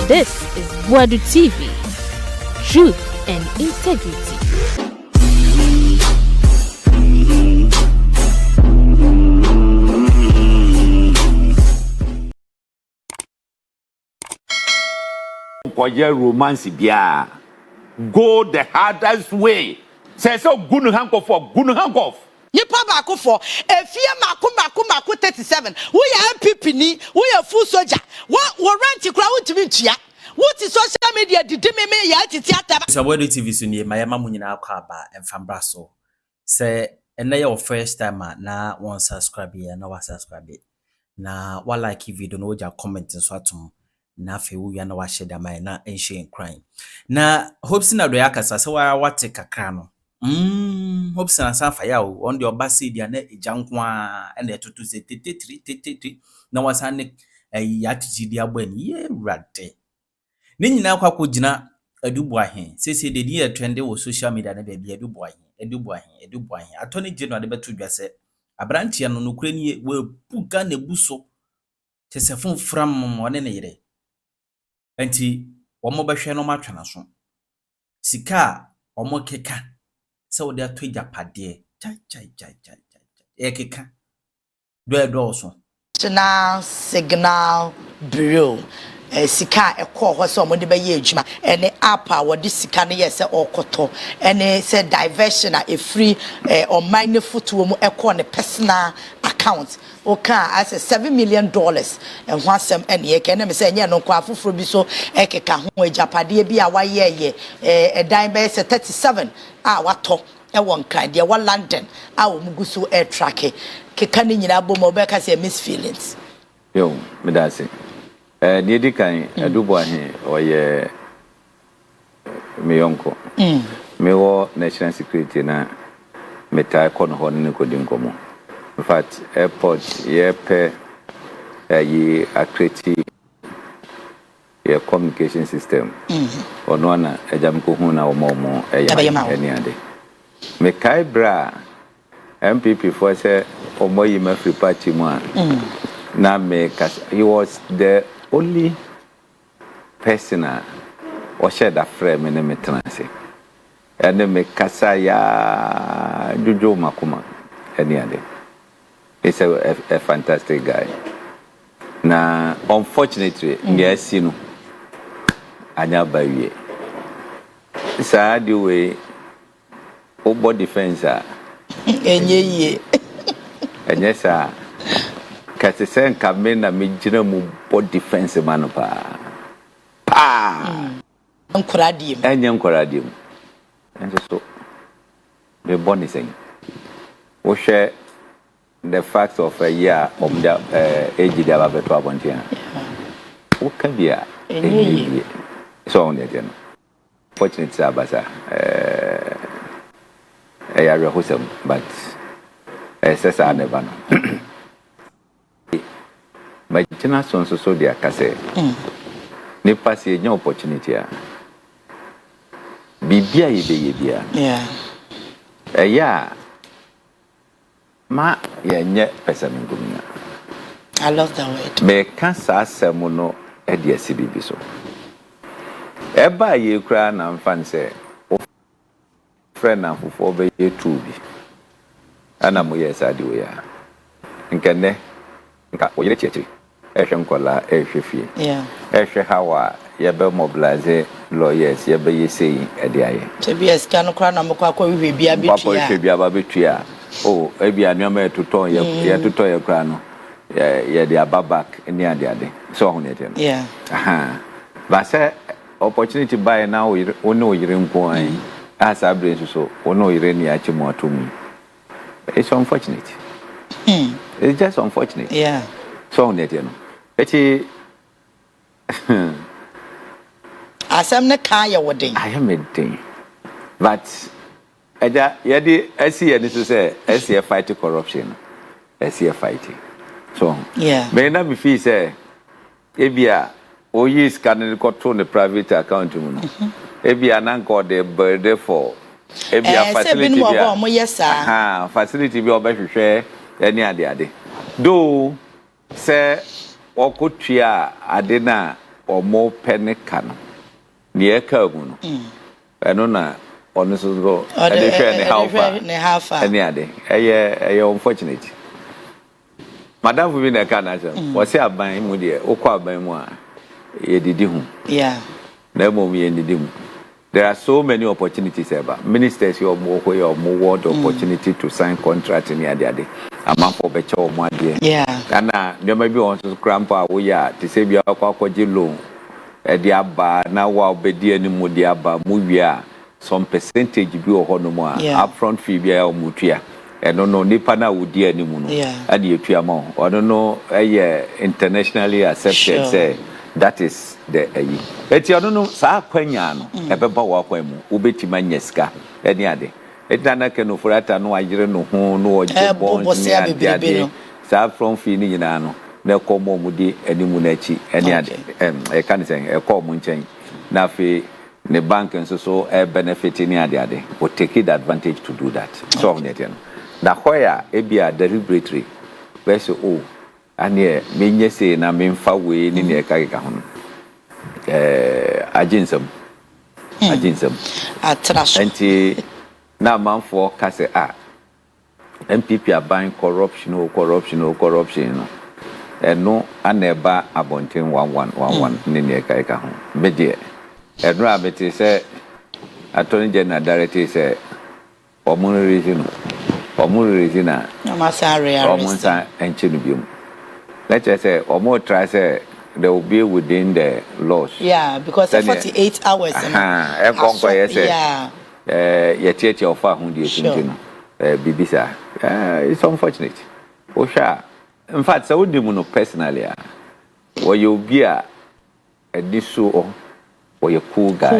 This is Adu TV. Truth and integrity. Romance bia go the hardest way. Say so gunu hankoff for gunu hankoff. Nipa baako for efie mako 37. We are MPP ni, we are full soldier. What rent kura utimi ntua. What is social media did me Yaa Titi ataba. So Adu TV so nie mayama mu nyina akwa aba emfambra so. Say ena your first time na one subscribe here na wa subscribe. Na wa like video no ja comment so atom. Na fe wo ya na wa share da mai na enhye crime. Na Hopeson Adorye akasa se wa wate kakra no. Hopeson asafa ya o on the obasi dia na ejankwa na etoto se tete na wasane Yaa Titi dia bani ye rade. Ni nyina kwakọ gina Adu Boahen sese de dia trend wo social media na bia Adu Boahen atoni gino de beto dwase abrantie no nokure ni we puga na buso tese fonfram one ne yire enti omo behwe no matwana so sika omo keka se wo de atoja pade chai ekeka do so signal bureau sika ekọ ho se omode be ye adwuma ene app a wodi sika ne yese okoto ene se diversion a free on mine foto mu ekọ ne personal account oka as $7 million and wasem ene ye ke na me se enye no kwa afoforo bi so ekeka ho ajapade bi a waye dan be se 37 a wato won kan de wa London a wo muguso air track keka ne nyina bom obeka se miss feelings yo me da se Niedi kan Adu Boahen oye me yonko. Me wo national security na meta kono ho ne ko dinkomo. In fact, airport ye pe ye accredit ye communication system. Ono na ejam ko hu na omo eni ade. Me kai bra MPP for say omo yi ma free party mu a. Na me he was the only person or shared a frame in the transit. And then make Kasaya Juju Makuma. Any other. He's a fantastic guy. Now, unfortunately, yes, you know, Anya Baye. Sad way, Obo defense. And yes, sir. Kasi sen kamena mijina mu body defense man pa encouradim and so the body saying we share the facts of a year of the age the ababeto abontia o ka bia so on the fortunately abasa area hosem but sesa never no but China so dia kase ne pass ye opportunity a bibia ye bia ma ye nye pesa ngumina. I love that word. Me kansa asemo no e dia si bibi so eba ye kura na mfan se friend na fufo be ye tubi ana mo ye sadi we ya nkene nka oyire cheche ehwenkola ehwefie ehwe hawa ye be mobilize lawyers ye be yesei ede aye tbs kan kra na mko akwa hwe bia betua papa hwe bia ba betua o ebia nneoma etuton ye tuton ye kra no ye de ababak ni ade so ho ne de no ba se opportunity buy now ono yire nko an as abrem so ono yire ni achi mo atom it's unfortunate. It's just unfortunate. So net you know. Eti asem ne kan ye wodin. I am a thing. But eja yedi esi ye so say esi fight corruption. Esi fighting. So me na be feel say ebia oyi scan control the private account mu no. Ebia na nko the birthday for ebia facility bia. Facility bi obehwehwe any ade. Do say okotua ade na or more penny can near Kergun. I don't know. On this go, and half any other. Unfortunate. Madame will be a Canada. Was here by Moody, or quite by moi. Ye did him. Yeah. Never me and him. There are so many opportunities ever. Ministers, you have more way or more word opportunity to sign contract in the other. A month for better or more dear. Yeah. And there may be also grandpa, we are to save your loan. At the Abba, now while be dear no more the Abba, Muvia, some percentage be or honor upfront fee be or mutia. I don't know, Nipana would dear any moon. Yeah. And you piamo. I don't know, internationally accepted, say. That is the but you don't know, Sa Quenyano, a pepper walk when Ubeti Maneska, any other. It dana can for that no I didn't know who no bones Sa from Fininano, no como mudi, any munechi, any other. I can't say a common change. Nafi, the bank and so a benefit in the other would take it advantage to do that. So, now, where a be a deliberatory, where so oh. And yeah, me say na me fa we ni ne ka ka ho aginsam atraso enti na manfo ka say MPP are buying corruption no eno aneba abonten 1111 ni ne ka ho be de eno abeti say attorney general director say omun reason na masare omun sa enchinu biom. Let's just say, or more try say they will be within the laws. Yeah, because 48 hours. Yeah. Yet your far hundi Bibisa. It's unfortunate. Osha. In fact, so would you personally? Or you be a disso or a cool guy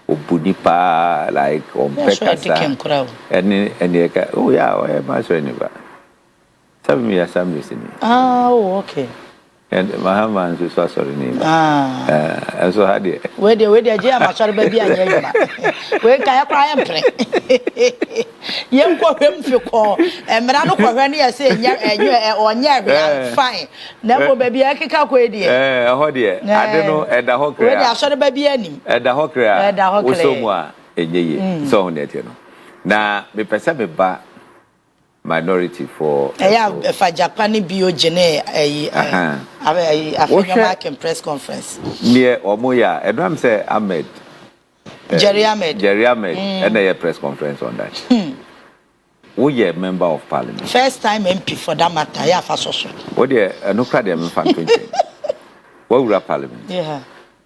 or Budipa like on Pekasa. And oh yeah, I am answering. Some me some listening. Oh, okay. And my husband is so sorry name. And so had it. Where the jam, I shall be a where can I cry and play? Young for him to call, and Madame Corvania say, yeah, fine. Never baby, I can calculate it. Oh, dear. I don't know at the hawker. I shall be any. At the hawker, at the hawker, so net, you know. Now, me perceive ba minority for for Japan biogene a press conference near Omoya and I'm say Ahmed Jerry Ahmed and a press conference on that. We are member of parliament, first time MP for that matter. Yeah, for social what no crowd them fan 20 what we are parliament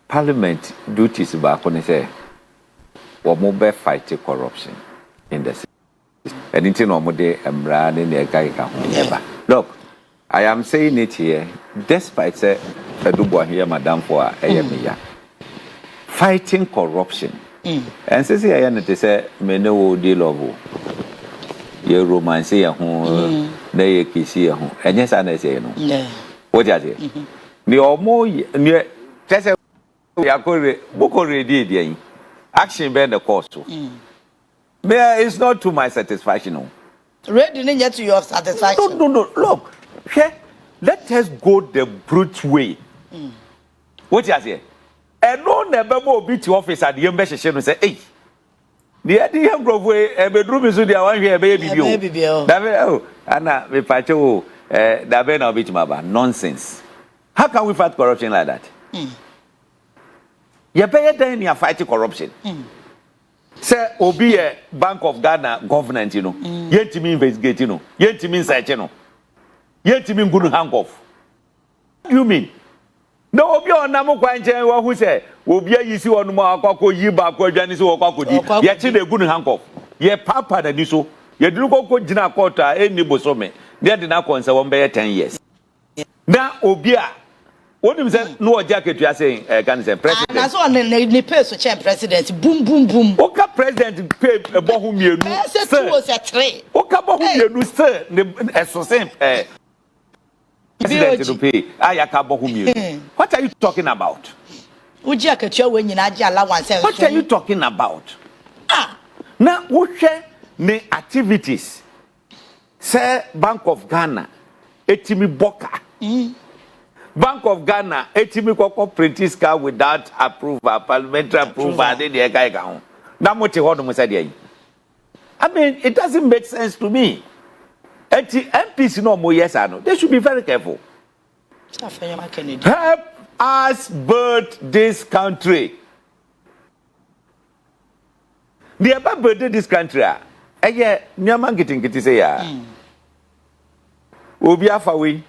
parliament duties back on say what mobile fight corruption in the city. Anything normal day and brand in the guy. Look, I am saying it here, despite say Adu Boahen here, Madam for a fighting corruption. And says I am to say, me no deal of your romance here, they kiss here, and yes, I say no. What is it? The more near Tessa, we are going to action bear the cost. It's not to my satisfaction. No. Ready yet to your satisfaction. No. Look, let us go the brute way. What you say? And no never more beat your office at the embassy and say, hey, the idea of way a bedroom is the one here, baby. And we fight you, the Ben of Bitmaba. Nonsense. How can we fight corruption like that? You pay attention, you're fighting corruption. Say, Obi a Bank of Ghana government, you know. Yet to me investigate, you know. Yet to me search, you know. Yet to me good handcuff. What do you mean? No, Obi on Namo Quanchen, who say, Obi you see on Marco, you back or Janice or Coco, yet to the good handcuff. Ye papa that you so. Ye do go Jina Kota, any bosome. They did not concern 1 by 10 years. Now, Obia. What do you say? No jacket, you are saying, can say president. That's one the person change president. Boom, boom, boom. Oka president pay a bohum you know. Sir, Oka bohum you know, sir. The same president to pay. Ayaka bohum you. What are you talking about? Would you catch your when you allowance? What are you talking about? Now, what share the activities? Sir, Bank of Ghana, Etimi Boka. Bank of Ghana, etimi koko print car without approval, parliamentary approval, they dey guy down. Now what you hold say there. I mean, it doesn't make sense to me. MPs no more yes or no. They should be very careful. Help us build this country. They about build this country. Yeah, nyama getting say ya. Obi afawe,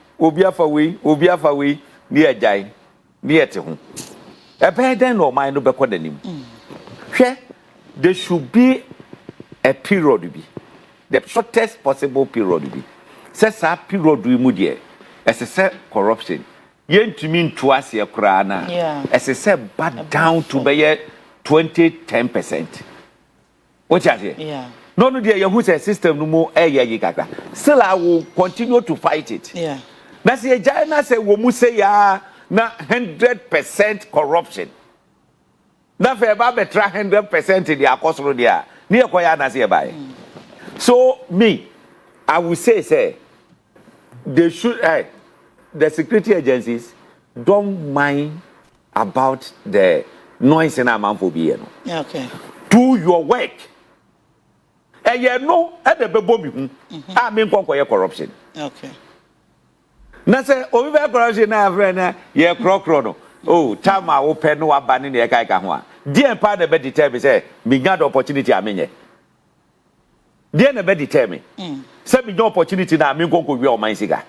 ni ajai, ni ete ho. Ebe den no mind no be kwa danim. Hwe, there should be a period be. The shortest possible period be. Say sa period we mu de. Ese say corruption. Yentumi nto ase kra na. Ese say back down to be 20-10%. What you say? Yeah. No, dear, you say system no more kaka. Still, I will continue to fight it. Yeah. That's a giant say we must say ya na 100% corruption. Na fe ba betra 100% in the akosoro dia. Ni ekoya na say buy. So me, I will say they should the security agencies don't mind about the noise in amamphobia. Yeah, okay. Do your work. No, at the baby, I mean, corruption. Okay. Now, say, oh, we have corruption now, friend. Yeah, crono. Oh, Tama open no abanin the Kaikawa. Dear part of the determine, say, me got opportunity, I mean, dear never determine. Send me no opportunity now, I mean, go your mind cigar.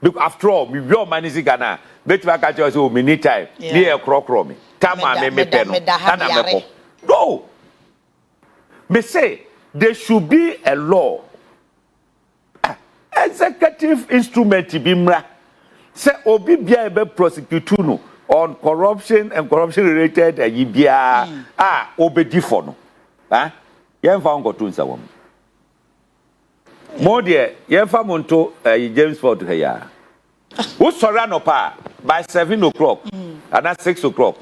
Look, after all, me your money cigar now. Bet back at yours, oh, me need time. Near crow me. Tama me pen. No. Me say, there should be a law. Executive instrument bimra. Say obi bia ebe prosecute no on corruption and corruption related yibia obedi for no. Yemfa ngoto nsa wom. Mo de yemfa monto James Ford heya. Wo sori anopa by 7 o'clock and 6 o'clock.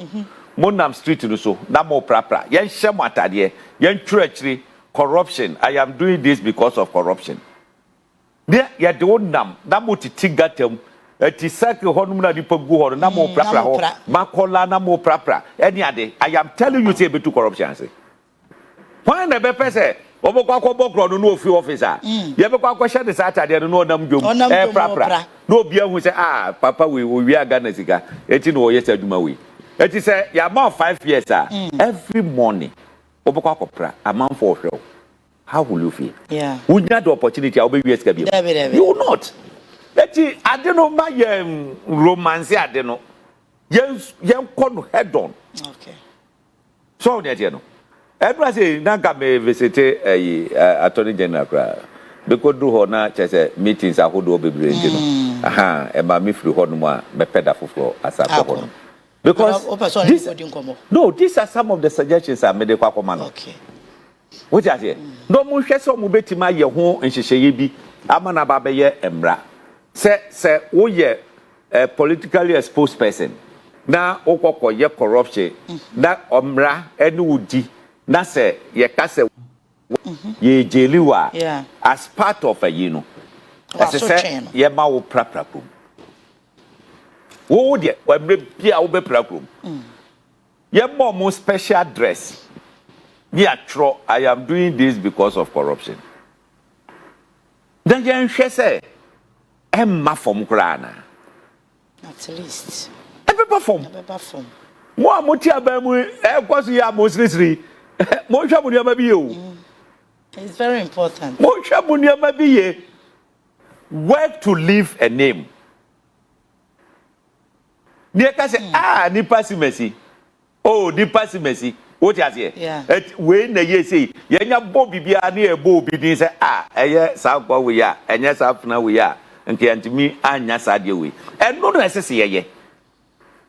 Monam street no so na mo prapra. Yen hye mo atade, yen twere corruption. I am doing this because of corruption. There, ya de wonam na mo titigatem eti sake honum na dipa gu ho na mo prapra ho makola na mo prapra any ade. I am telling you say be to corruption say. Why na be pese obokwa akobokro no ofi officer. Ye be kwa kwhye de Saturday no nam dwom prapra. No bia hu say papa we aga na sika. Eti no ye saduma we. Eti say ya about 5 years every morning obokwa akopra amount for hwe. How will you feel? Yeah. Would you have the opportunity? I'll be yes, you will not. I don't know my romance. I don't know. Yes, you can head on. Okay. So that you know. Everyone say Nanga may visit Attorney General. Because do hona chese meetings are who do be brain. And my me free honuma me peda for as a because no, these are some of the suggestions I made. Okay. What you say? No mo hwe so mo betima ye ho nhyehyeye bi amana ba be ye emra. Se wo ye politically exposed person. Na okoko ye corruption. Na omra ene wudi. Na se ye ka se ye jeliwa as part of a you know. As say ye ma wo prapra kum. Wo de wa bia wo be prakum. Ye mo special dress. Yeah, true. I am doing this because of corruption. Then you say, "Emma from Krana." At least. Every perform. More motia bemu. Because you are mostly. Mocha munia mabiyo. It's very important. Mocha munia mabiye. Work to leave a name. Nieka say nipa si mercy. Oh, nipa si mercy. What you say? Yeah. When you say, "Yenya Bobby be a near Bobby," they say, South we are, and yes, up now we are, and can't me, and yes, I deal with. And no necessary,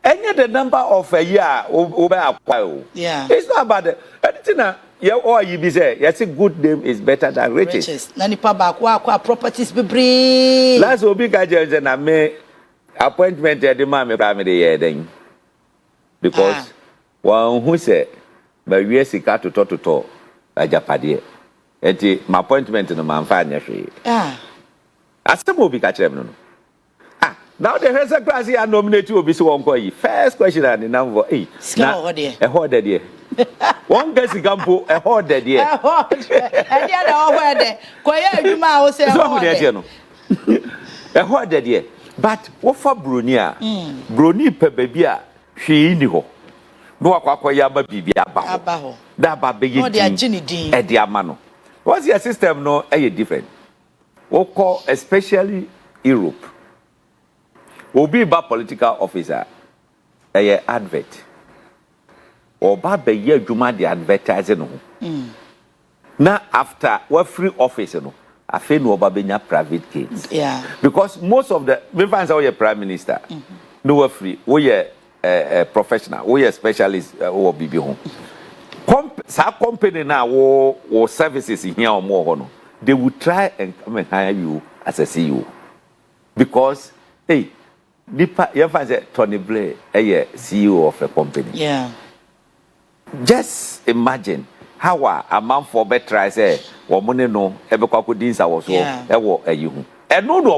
and yet the number of a year over a while. Yeah. It's not about the editor. Yeah, or you be say, yes, a good name is better than riches. Nani pa bakwa properties be brave. Last will be guys, and I may appointment at the mammy family here then. Because one who said, but we are sika to Japade. Eti my appointment no man fa nya hwe. Asem obi ka kire me no. Now the rest class here nominate you be so one first question and the number 8. Now a horde dear. One gets a gamble a horde dear. A horde. And the other horde. Quiet, you might say a horde dear. But what for Brunia? Bruni per baby, she knew. No, Aquayaba Bibi Abaho. That baby, at the Amano. What's your system? No, a different. We call especially Europe. Will be a political officer, a advert. Or Baba ye Juma the advertising. Now after we're free office, I feel no Babina private case. Yeah. Because most of the we find out your prime minister, no we're free, we a professional, we a specialist or BB home. Some company now or services in here or more, they will try and come and hire you as a CEO. Because hey, you find Tony Blair, a CEO of a company. Yeah. Just imagine how a man for better I say, or money no, ever could dins I was so, a you. And no, no,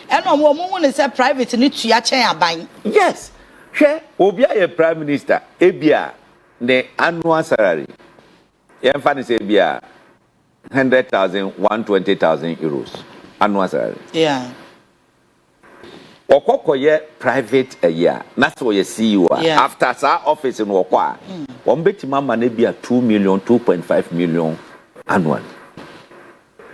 and no woman is a private need to your chair buying. Yes, share, Obia a prime minister, Abia, the annual salary. Emphasis Abia 100,000, 120,000 euros annual salary. Yeah. Okoko ye private a year. That's what you see you are. After our office in Okwa, one beti mama ne be a 2 million, 2.5 million annual.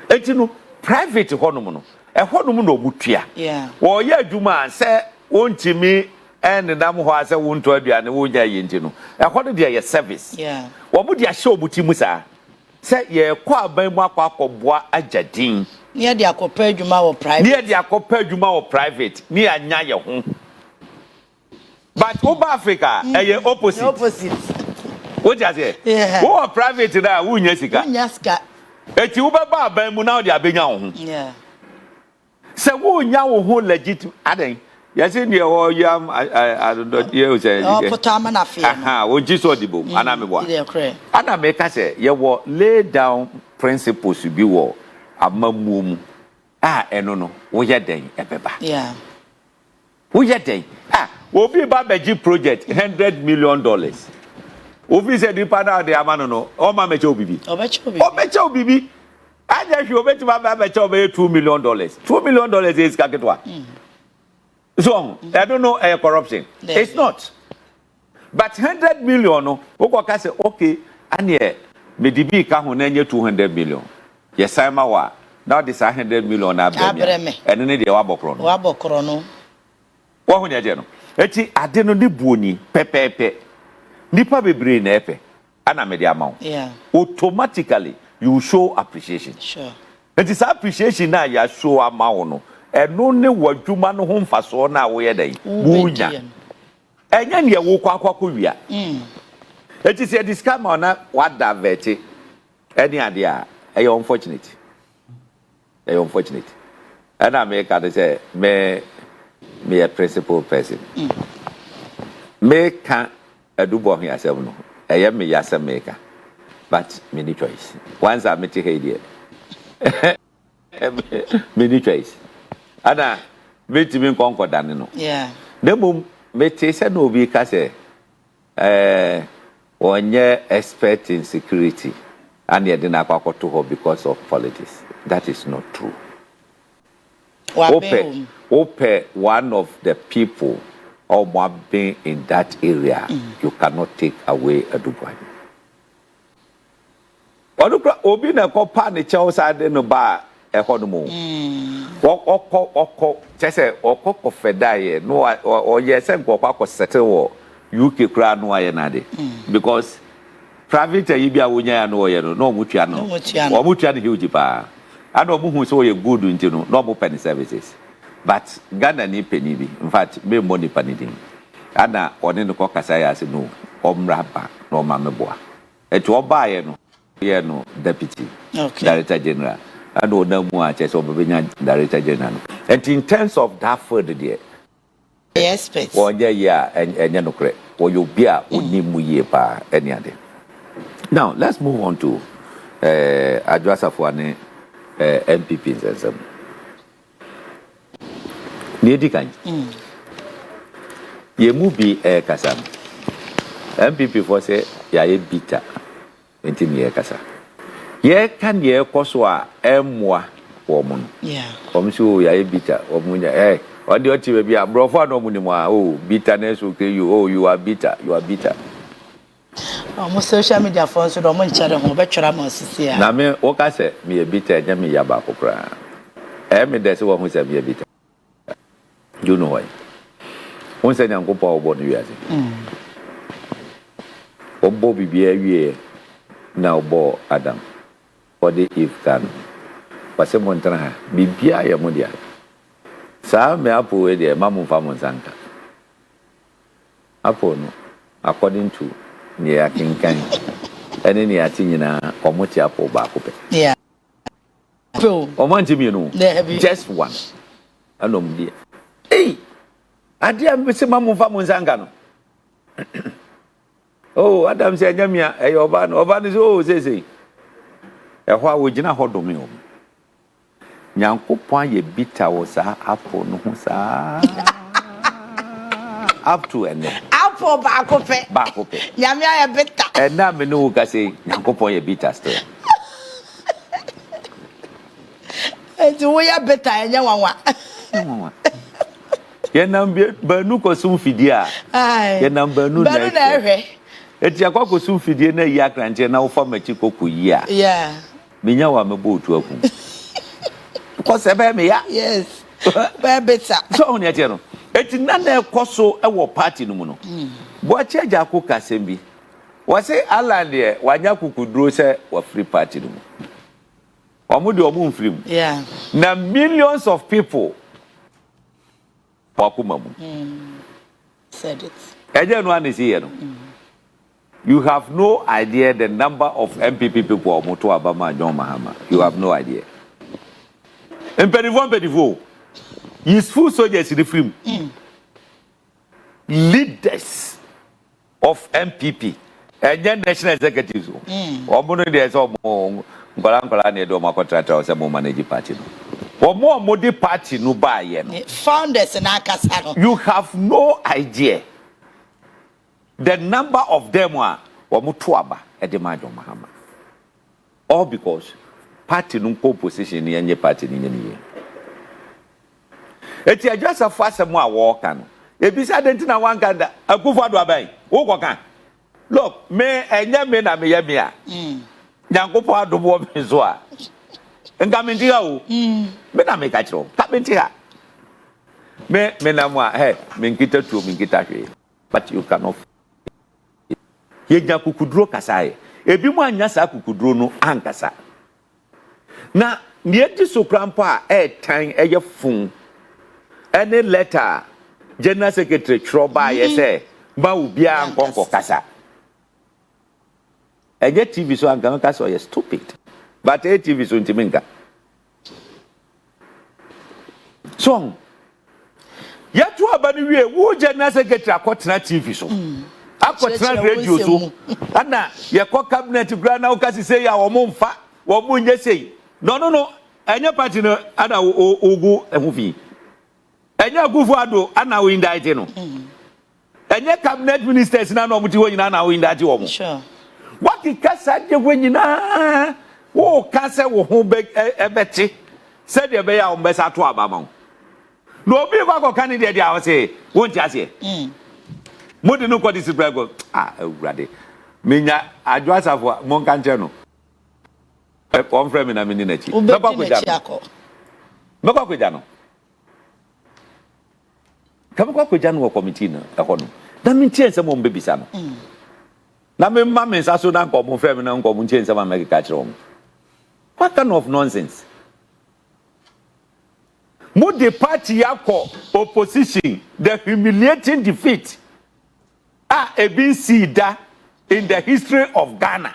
And you know, private honomono. A honomono butia. Yeah. Well, yeah, Juma say, won't you me and the dam who has a wound to you and the wound yintino. A holiday dia your service. Yeah. What would you show Butimusa? Say ye kwa by Maka bois a jadin. Near the Akopé Juma or private. Near the Akopé Juma or private. Near Nyaya home. But over Africa, a opposite. Opposite. What you say? Yeah. Who are private now? Who Yesica? Yaska. A tuba by Munau de Abignon. Yeah. So who now who legit adding? Yes, in your yam, I don't know. You say, oh, Potamana fear. Aha, what you saw the book, Anna. Anna make us say, you will lay down principles to be war. A mum. No, we are day, a pepper. Yeah. We are day. We'll be about the G project, $100 million. We said the partner the Amano, or my Mecho Bibi. Oh, Mecho Bibi. I just you bet my Mecho $2 million. $2 million is Kaketwa. So, I don't know corruption. It's not. But 100 million, no, can say, okay, and yeah, maybe Kahunanya 200 million. Yes, I'm a now this 100 million, and then the Wabokron. Wabokrono. What when you know? Eti, I didn't know Buni, Pepe, Nipa be brain epe, and I made the amount. Yeah. Automatically, you show appreciation. Sure. It is appreciation now, you show amount. And only what you man home for so now where they Bunya. And then you walk out. It is a discount on what that vetty. Any idea? Are unfortunate? Are unfortunate? And I make her say, me a principal person. Me can't Adu Boahen yourself no. I am me yasa maker. But many choice. Once I met here, many choice. Ana meti mi konko dane no. Yeah. Demo meti se no bi ka se onye expert in security and ye dey na kwakoto ho because of politics. That is not true. Ope one of the people or being in that area, you cannot take away Adu Boahen. Obi na ko pa ne chausa de no ba economy. Oko chese oko kofedaye no or yes go settle UK kra no aye na de because private yi bia wonya no ye no mutua no o mutua ne huge pa and o mu so ye good nti no no penny services but Ghana ni penny bi in fact me money panidin ana one no ko kasa ya se no omraba no ma meboa eto obaye no ye no deputy director general and Onamu chess or Director General. And in terms of that further there, yes, or yeah, and Yanocre, or you be a Unimu pa any other. Now let's move on to Adwoa Safo MPPs and some. Niedikan. Ye mubi kasam. MPP for say ya ye bitter. Enti me kasa. Ye kan ye koswa emwa woman. Yeah. Komsu ya ye bitter. Omunya or the other be a brother no munimwa. Oh, bitterness okay you. Oh, you are bitter. You are bitter. Almost social media for so don't share the home betra mo na me o ka se me bitter nya me yaba kokra me dey say wo hu se me bitter you know why won se nyanko pa obo no wiase obo bibia wie na obo Adam for the if can pase montra ha bibia ya mo dia sa me apo we dey mamu fa mo sanka apo no according to ni akinkan ene ni ati nyina omoti apo ba ko pe yeah omanti mi no just one anom dia ade am se mamu fa mo nzanga no oh Adam se nyamia oba no so say ho a wo gina hodomi o nyankopon ye bita wo sa apo no ho sa up to and apo ba ko pe nyamia ye bita na me no ka say nyankopon ye bita still do ya bita enya wanwa ye nambe banu ko sum fidia ye nambe nu na ehwe eti akwa sum fidie na yi akranche na wo fa machi koku yi a yeah menya wa mebo otu aku ko se be me ya yes be bita so on ya no eti na na ekoso e wo party no mu no bo ache ja ko kasem bi wo se aland ye wanya kukuduro se wa free party no mu omo de omo mfrim yeah na millions of people wakuma mu said it eje no an see no you have no idea the number of MPP people omo to abama John Mahama you have no idea imperivo useful soldiers in the film leaders of MPP and national executives omo no dey so omo ngola na edo makontrata o se mo manage party no omo di party no ba ye no founders na akasa no you have no idea the number of them are omo to aba e dey John Mahama all because party no position ni enye party ni nye eti Adwoa Safo asemu a wo ka no ebisa dentina wan ganda akufo ado abai wo ko kan look me enye me na me ye me a nyankopo ado bo me so a nga me ntia o me na me ka kiro ka me ntia me na mo a me nkita tuo me nkita hwe but you cannot ye nya kukuduro kasae ebi mu anya sa kukuduro no ankasa na nie di sokrampo a tan eye fun any letter general secretary Troba ye say ba ubia nkonko kasa eje TV so anka kasa o ye stupid but TV so ntiminga so yetu abani wie wo general secretary akotena TV so akotena radio so ana ye ko cabinet gra na ukasi say ya wo mfa wo mu nye sei no enye party no ana ogu ehufi enye agufo ado ana we indict no enye cabinet ministers na no muti wo nyina na we indict wo mo sure what the kasa de wo nyina wo kasa wo ho be ebeti said de be ya o mbesa to abama no obi kwa candidate dia wo say won ti ase modi no ko discipline go awurade menya Adwoa Safo mon kan che no on frame na mini na chi mekwa kweja no kamekwa kweja no committee no ekono na mintie nsem mo mbebisa no na me ma me saso na nko mo frame na nko mo ntie nsem ameka kire won what kind of nonsense mo the party yakọ opposition the humiliating defeat been seen in the history of Ghana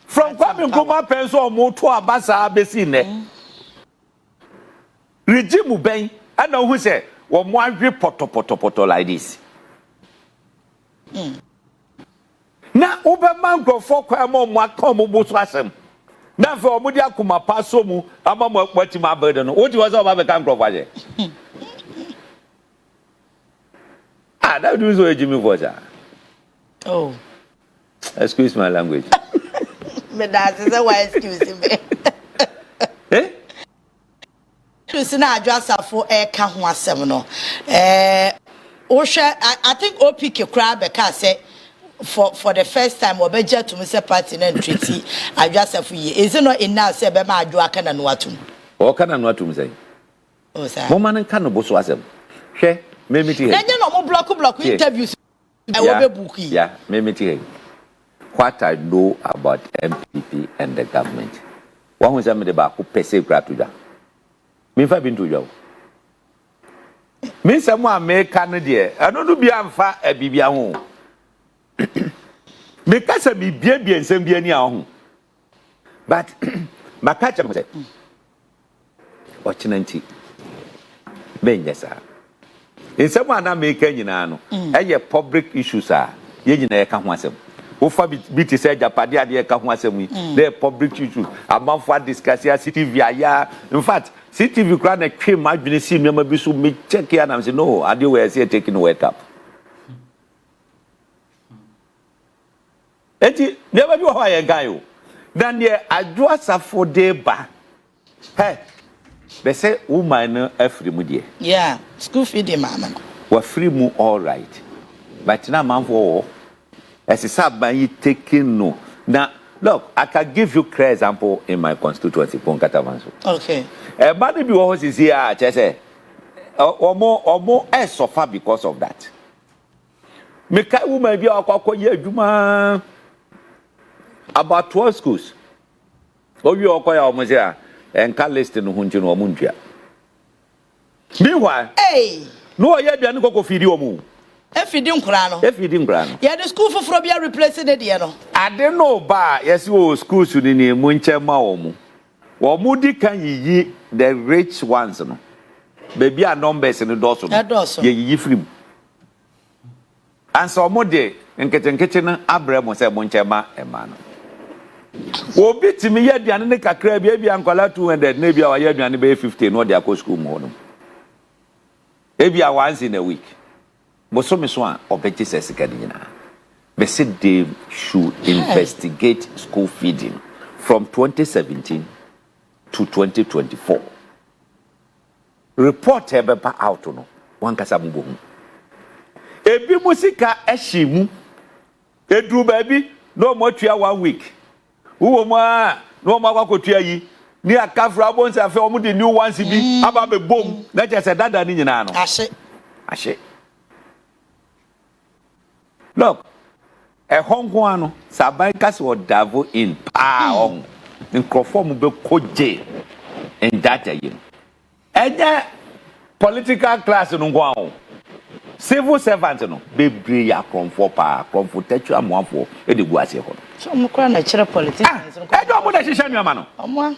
from Kwame Nkrumah penso mo to abasa besi ne regime ben and who say wo mo ahwe poto like this na obema nkrofo kwa mo akọ mo bo so asem na for omudi akuma paso mu ama mo kwati ma burden no what was about can provide ah that do so ejimi for sir oh excuse my language me that is why excuse me eh Chris na Adwoa Safo ka ho asem no I think OPK crowd because say for the first time obeja to me say party na treaty Adwoa Safo ye is it not enough say be ma Adwoa kana no atum o kana no atum say o say mo man kan no boso asem hwe me meet here na no mo block interviews I will be book yeah me meet here what I know about MPP and the government one who say me the ba ko pese kra to da me fa bi nto me say mo America no de ano no bia mfa bibia ho me ka say bibia nsem bia ni a ho but makacha mo say ochinanti benye sa nsem ana America nyina no eye public issues a ye nyina ye ka ho asem ofa bi ti say japade ade ka ho asem the public issues amafo discuss ya CTV aya in fact CTV kra na twe madwene si nneema bi so me check ya na say no ade we say taking wake up eti never bi ho aye guy o dan de Adwoa Safo de ba hey be say woman no afri mu de yeah school feeding mama wa free mu all right but na man for as is ban you taking no now look I can give you clear example in my constituency Ponkata Manso okay man bi wo is here I say omo suffer because of that me kai woman bi akwa ye adwuma about 12 schools owi okoya omo say enka list no hunji no omo ndua meanwhile hey no ye bia ne kokko fidi omo efidi nkura no yeah the school for be replacing it there no ade no ba yes o schools ni mu nchema omo di kan yi the rich ones no baby a numbers no doso ye yi free and so omo de nkete na abrɛ mo se mo nchema ema no obi timi ye aduane ne kakra bia ankwala 200 na bia wa ye aduane be 50 no de akɔ school mo no ebia once in a week bosomi so a obeje sesika nyina be say they should investigate school feeding from 2017 to 2024 report ebe out no wan kasa mbo hu ebi musika ehyimu edru baby no mo tua 1 week wo mo a no mo akwakotua yi ni akafra bonsa fe omo de new ones bi aba be bom na je se dada ni nyina no ashe look hongo ano saban kasi o davo in pa on nkrofo be koje in data yi enye political class no go an civil servant no bebre ya konfo pa konfo tetu amoafo e de gu ase ho so mo kra na chere politicians no ejo mo na hihya nuama no omo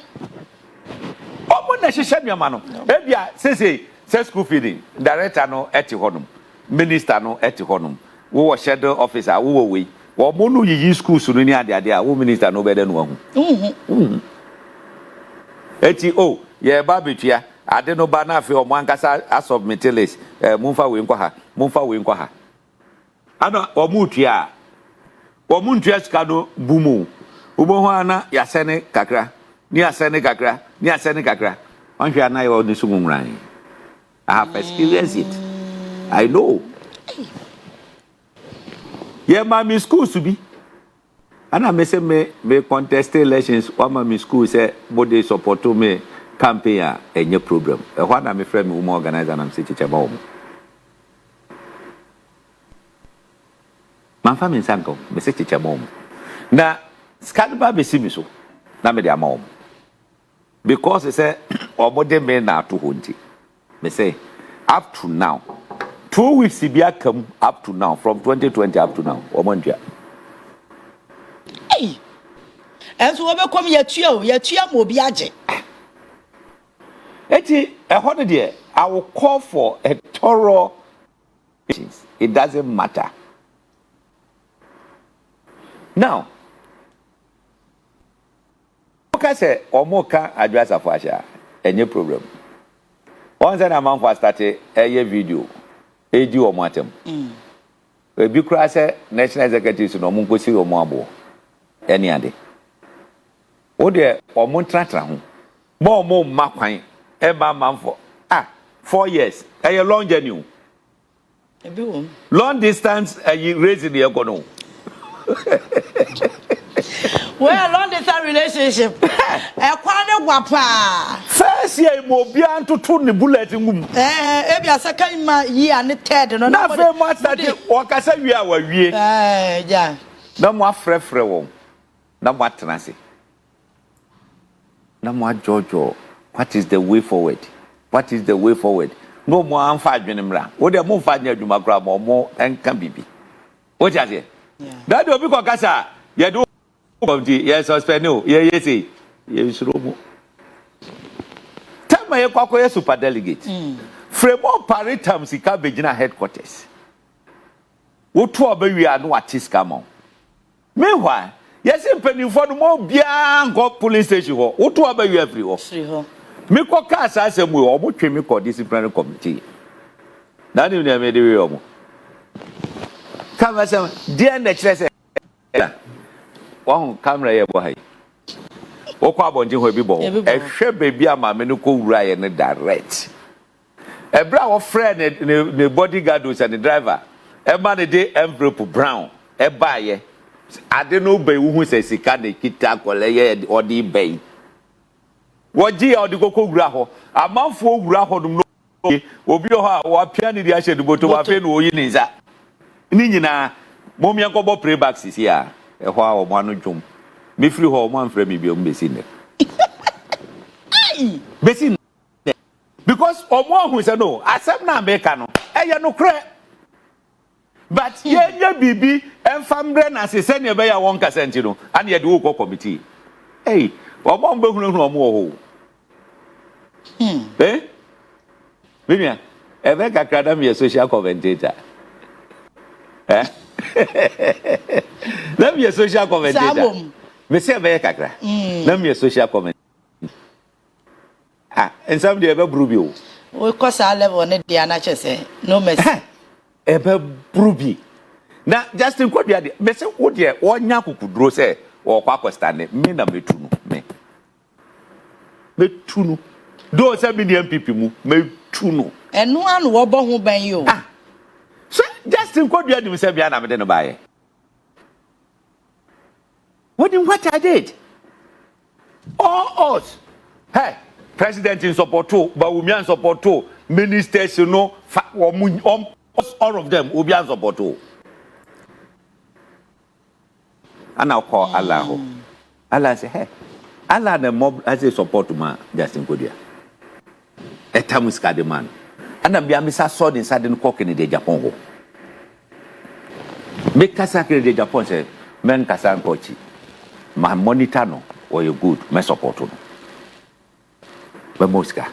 na hihya nuama no e bia say school feeding director no eti honum minister no eti honum wo shadow officer wo we wo mo no yi schools no ni ade a wo minister no be de no hu eti ye ba betua ade no ba na afi o mo ankasa asubmit list mumfa we nkwa ha ana o mu tua o mu ntua sika no bumu ubo ho ana ya sene kakra ni asene kakra onhwe ana yo ni sumumran I have experienced it I know yeah mami school to be ana me say me contest elections o mami school say body support me campaign enye program e ho na me friend me woman organizer na me say chiche ba wo man fa me sanko me say chiche ba wo na scan ba be simi so na me de ama wo because say obode me na to honti me say up to now 2 weeks bia come up to now from 2020 up to now omondia hey enso we be kom ya mo bi age eti ho ne de I will call for a thorough it doesn't matter now Oka say omoka Adwoa Safo asha any problem. Once a man for started a video edi omatem. E bi kura say national executives no mo nkosi o mo abo. Any ade. O de omo tratra ho. Mo makwan e ba man for 4 years. A long journey. Long distance you raise in the economy. Well, long distance relationship. First year mo bia to turn the bullet ngum. Ebi second year and third no. Na fe mo start o kasa wi a wa wie. Ja. Na mo afrefre wo. Na mo atenase. Na mo ajojo. What is the way forward? What is the way forward? No more amfa adwenemra. Wo de mo fa nya adwuma kra mo enka bibi. Wo ja se? Yeah. That obi ko kasa, ye do committee, ye suspend no, ye say, ye suro mo. Tell me ye super delegate. Fremo paritam sika begina headquarters. Wo to obawi anu artist come. Meanwhile, yes penny for the more bia go police station ho. Wo to obawi afri ho. Free ho. Me ko kasa asem we omo twe me ko disciplinary committee. Na ni me dey we omo. Come say dear nature say one camera here boy. O kwa bonje ho bi bo. E hwe baby ama me no ko wura ye ne direct. E bra wo friend ne bodyguard and the driver. E ma ne dey envelope brown. E ba ye. Ade no be hu say sika ne kita kole ye odi bay. Woji odi koko wura ho. Amanfo wura ho no obi ho a wa pia ne di ahye de boto wa fe no oyi ne nza. Ni nyina momia kobo playback sisi a ho a omo anu dwom me free ho omo amfra me biom besi ne besi ne because omo hu say no asem na America no eye no kre but ye bibi emfambre na se se ne be ya 1% no and ye de wo committee omo mbe hunu omo ho Mimia ebe kakra me social commentator Let me a social commentator. Me say be kakra. Let me a social commentator. And some dey be brubi. We cause our level ne dey na say no mercy. Ebe brubi. Na Justin Kodua dey. Me say wo dey wonya kukudro say wo kwa kwestane me na metunu me. Metunu. Do say me dey MPP mu metunu. Enu anu wo bo ho ban yo. So Justin Kodua dey say bia na me dey no bae. What I did? All us. Hey, president in support too, Bawumia in support too, ministers, you know, all of them will be in support too. And I'll call Allah. Allah say, hey, Allah the mob as a support to man, Justin Kodua. A tamuska the man. And I'm Biamisa sword inside the cock in the Japan. Make Kasaki the Japan say, men Kasan Kochi. My monitor no or you good, my support no. But Mosca.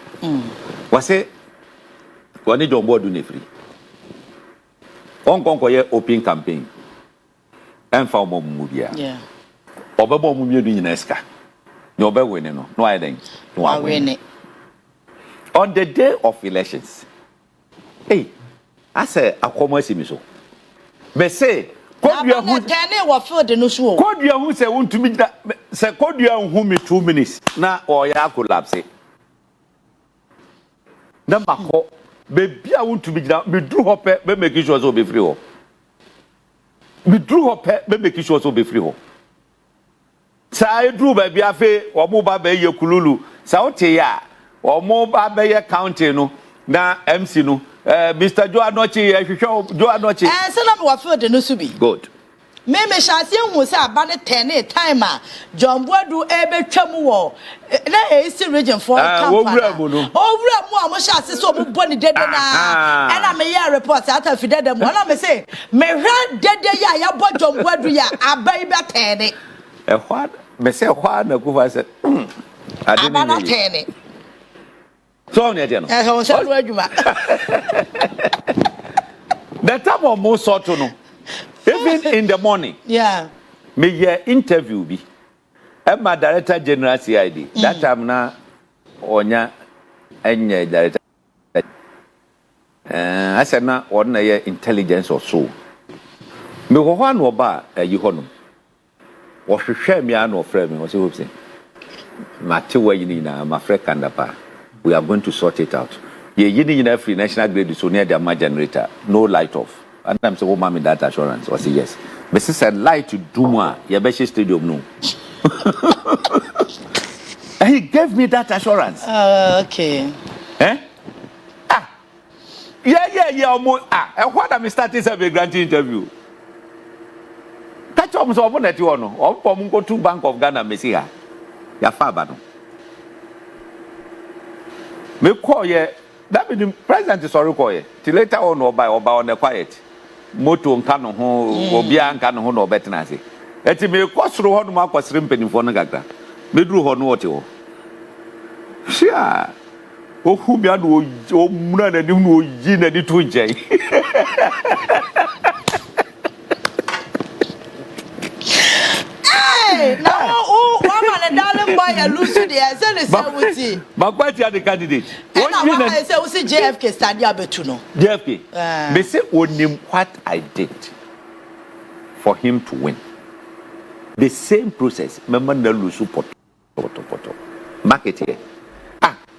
Was say when you don't board do free. On conquer open campaign. And for more mubia. Yeah. Obabo mumio do Nesca. No be winning no I think. No I win. On the day of elections. Hey, I say a commerce me so. Me say Kodua who tene wo field no so Kodua who say want to me say Kodua who me 2 minutes na or ya collapse na mako be bia want to me drew hope be make sure so be free ho me drew hope be make sure so be free ho sa e drew ba bia fe omo ba be ye kululu sa o te ya omo ba be ye county no na MC no Mr. Joa Nochi, Joa Nochi. And so I'm what field no subi. Good. Me shall see who say about 10 timer. John Boadu ebe chamu. Na is region for company. Oh, we shall see so boni dead na. And I may hear reports out of dead them. One me say, me ran dead ya bo John Boadu ya abaiba 10. What? Me say what na go say. I didn't 10. So near the time of most sort no. Even in the morning. Yeah. Me ye interview be. Emma Director General CID. That time na onya enye director. I said na ordinary intelligence or so. Me go one oba you honum. What share me no friend me what you say. Matewa yini na my friend Kandapa. We are going to sort it out. Ye yini na free national grid so near the generator. No light off. And I'm saying, oh, mommy, that assurance. I say yes. But she said, light to Duma, Yabeshi Stadium, no. And he gave me that assurance. Okay. Eh? Yeah. And what am I starting to a grant interview? Catch up so at you no. Or go to Bank of Ghana, Messiah. Ya Fabano. Me call ye. That be the president is sorry call ye. Till later on or by on the quiet. Moto nkano ho obia nkano ho no betina se eti me kwosoro ho no makwosere mpanifo no gagra me duru ho no wote ho sha ohu bia do o muna na nim no oyi na di to njen now one darling boy a lose the say Bakwati are the candidate. I say we see JFK study abetu no. JFK. Me say onim what I did for him to win. The same process. Remember na lose poto. Market here.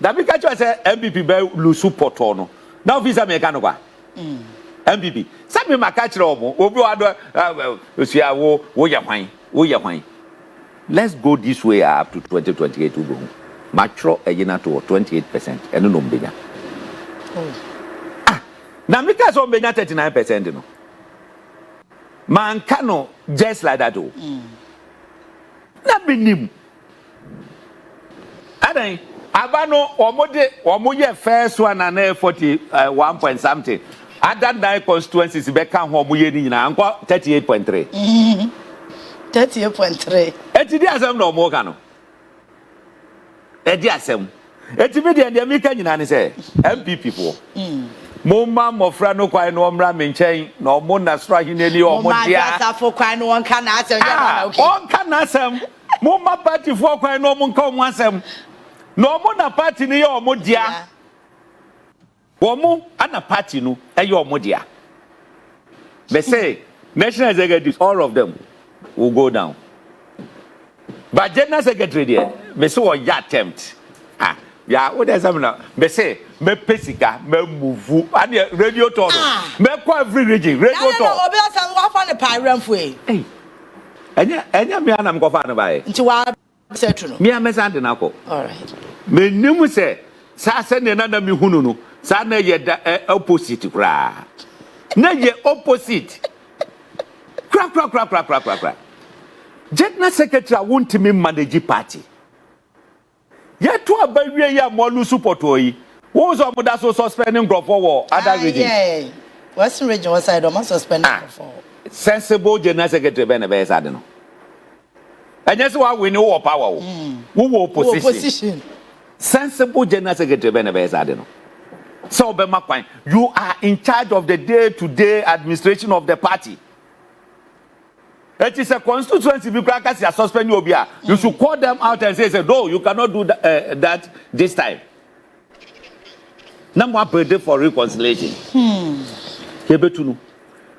That be catch say MPP be lose poto no. Now visa me kan no kwa. MPP. Sabi makachire omo. Obi wado osia wo ye hwan. Let's go this way up to 2028 to go. Matro ejina to 28%. Eno no mbenya. Na mika so mbenya 39% no. Man kano just like that oh. Na binim. Adan abano omoye first one na 41 point something. Other 9 constituencies be kan ho omoye ni nyina anko 38.3. 38.3. Eti di asem no mo ka no. Edi asem. Eti me de America nyina ne se MPP fo. Mo ma mo fra no kwai no mra me nchen no mo na sro ahine ni o mo dia. Adwoa Safo kwai no won ka na asem ya okay. On ka na asem. Mo ma party fo kwai no mo nka mo asem. No mo na party ni ya o mo dia. Wo mo ana party no e ya o mo dia. They say national executives all of them will go down. But general secretary there, me say what ya attempt. Yeah, what does that mean? Me say me pesika, me move, and radio talk. Me kwa every region, radio talk. No, obi asan wa fa ne pyram fu e. Hey. Enya me anam go fa no bae. Nti wa setru no. Me amesa de na ko. All right. Me nim say sa se ne na me hunu no. Sa na ye da opposite kra. Na ye opposite. Crack. General Secretary won't me manage party. Yet to a baby ya molu support oyi. What was on that so suspending growth for other regions? Yeah. Western region was side almost suspending for. Sensible General Secretary Ben Bes I don't know. And that's why we know our power. Who opposition. Sensible General Secretary Ben Bes I don't know. So Bemakwan, you are in charge of the day-to-day administration of the party. It is a constituency because you suspend you. You should call them out and say, no, you cannot do that this time. Number one for reconciliation.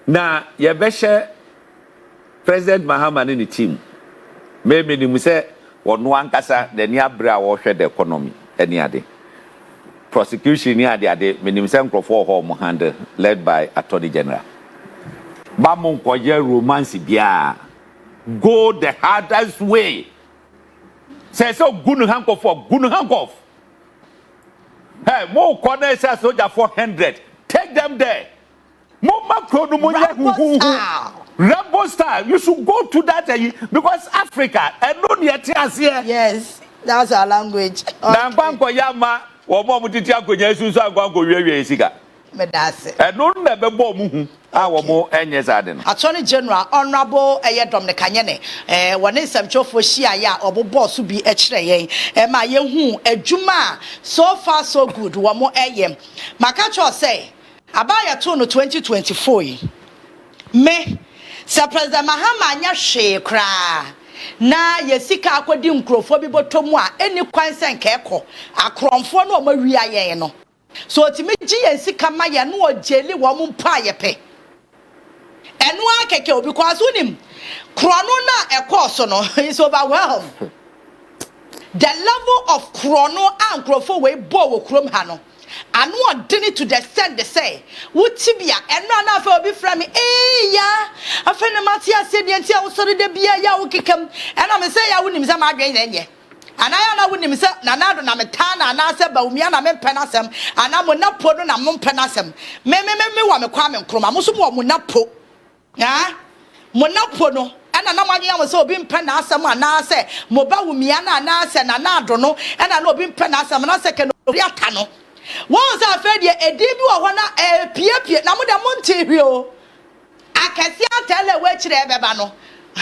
Now, you President Mahama in the team. Maybe you say, on one casa, the near bra wash the economy. Any other prosecution near the other, minimum for home handle led by Attorney General. Bamon koye romance bia go the hardest way. Say so gunu handcuff. Hey, mo corner say soldier 400. Take them there. Mo macro no mo Rambo style. You should go to that because Africa and no near here. Yes, that's our language. Na banko yama wo mo mutiti akonya susu agwanko wiwie sika. Medase. No never bo mu awomo enye sade no. Attorney General Honorable Dominic Kanyene wone nsɛmtwofo hia ya obobo so bi ekire yen ma yehu adwuma so far so good wo mo maka cho say abaya to no 2024 me Sir President Mahama anya hwe kra na yesika akodi nkrofo bi botomu a eni kwansen keko akromfo no ma wi ayen no so otimi gi yesika ma ye no ojeli wo mu mpa ye pe enu akeke obi kwaso nim krono na ekoso no is overwhelmed. The level of chrono and crofo we bo wo krom ha no anu odini to the extent they say wutibia eno na fa obi fra me ya afene mate ase de ntia wo sori de bia ya wo kekam ena me say ya wonim se ma adwen na nye anaya na wonim se na nado na meta na na se ba umia na me mpena sem ana mo na po no na mo mpena sem me wa me kwa me nkroma mo so mo na po ya mo na po no ana na manya mo so obi mpa na asem ana se mo ba wumia na ana se na na ado no ana na obi mpa na asem na se ke no obi ata no won sa fe de edi bi wo ho na pie na mo de mo nti o akasi atele we kire ebeba no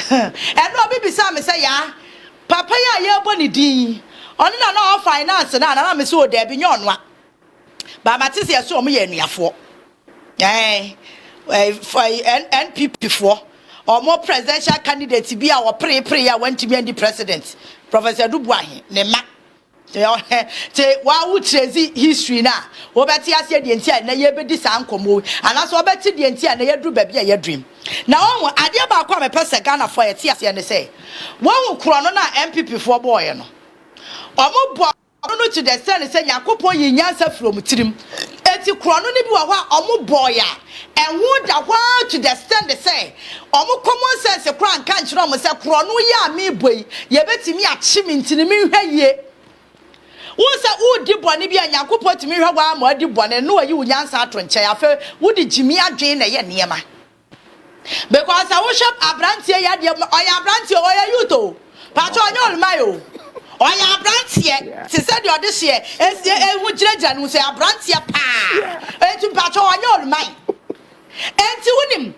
eno obi bisa me se ya papa ya ye bo ni din oni na na finance na me se o de bi nyono a ba matisi ye so o mo ye nuafo NPP for or more presidential candidate be our pre went to be the president. Professor Adu Boahen ne ma. Te wa utrezi history na. Obeti ase de ntia na ye bedi sa nkomo. Anaso obeti de ntia na ye dru ba bia ye dream. Na won ade ba kwa me pese Ghana for ye tie ase ne say. Won kro no na MPP for boy no. Omo bo no to the sen say yakopon yinyansa from tirim. Eti kro no ni bi wa ho omo boy a and who da wa to the stand they say omo common sense kran kan kire omo say kro no ya me boy ye betimi achi mi ntini mi hwa ye wo say wo di bone bi anyakopon timi hwa wa ma di bone no yi unyansa ato nche afa wo di jimi adwen na ye niema because I worship abrantie ya de oya abrantie oya yuto pacho onye olmayo oya abrantie se say de odehye ehu giragya no say abrantie pa etu pacho onye olmayo enti wonim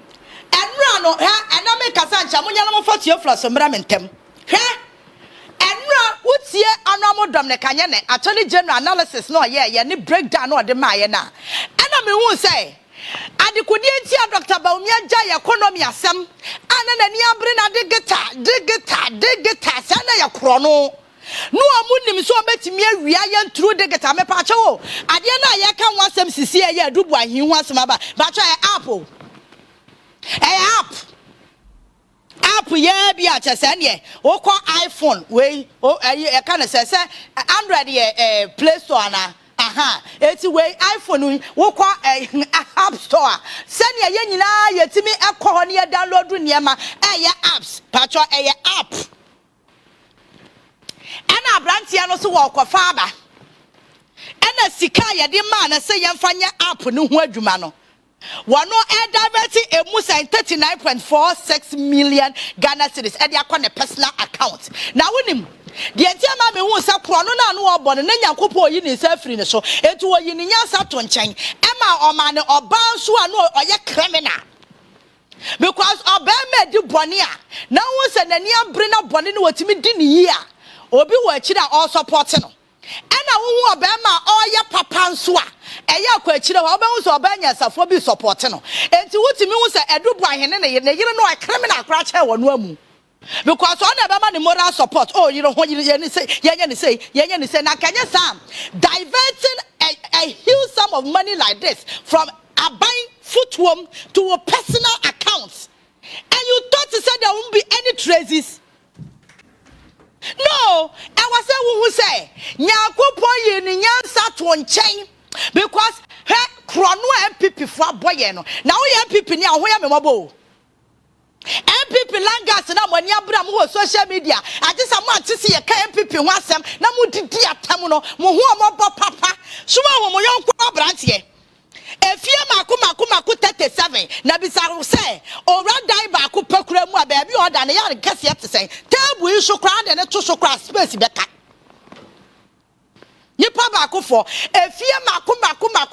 enra no ha ena me kasa ncha munya no fotie flaso mra mentem hwe enra utie anamodom ne kanye ne attorney general analysis no ye ne breakdown no de ma ye na ena me hu say adikodi enti a Dr. Baumia ja economy asem ana na ni abre na digita sana ya krono no amunim so betimi awia ye ntru digita me pa chewo ade na ye ka ho asem sisi ye Adu Boahen ho asem aba ba cha apple app ye bia che se ne wo ko iPhone we o e ka na se Android ye Play Store na eti we iPhone wo ko App Store se ne ye nyina ye timi ekọ ne ye download niema ye apps pa cho ye app ena abrantia no so wo kofa aba ena sika ye de ma na se ye mfanye app no ho adwuma no wono divert emu 39.46 million Ghana cedis e de akọ ne personal account na wonim de entia ma me hu sa kro no na no obone na nyakopo yi ni sa free ne so etu oyi ni nyansa to nchen e ma o ma ne oban so anu oye criminal because obama di bone a na hu se nani abre na bone ne watimi di ni yi a obi wo akira all support no ena hu obama oye papa nso a eya kwa akira ho oban so obanya safo bi support no enti wutimi hu se Adu Boahen ne yire no a criminal kra che wo no amu because on the moral support oh you know when you say na kanya sam diverting a huge sum of money like this from a buying footworm to a personal account and you thought to say there won't be any traces. No, I was saying who say nyakopo yi ni nyansa to nchen because he krono MPP for boy no na wo MPP ni ahoya memabo MPP langas na money abram ho social media agisa mo atisi ye ka MPP ho asem na mo didi atam no mo ho mo bo papa suma ho mo yonko abrantie efie mako 37 na bisaru say ora dai ba ko pakura mu ababi order na ya kase yetsen table isu kra de ne to so kra space beka nipa ba ko for efie mako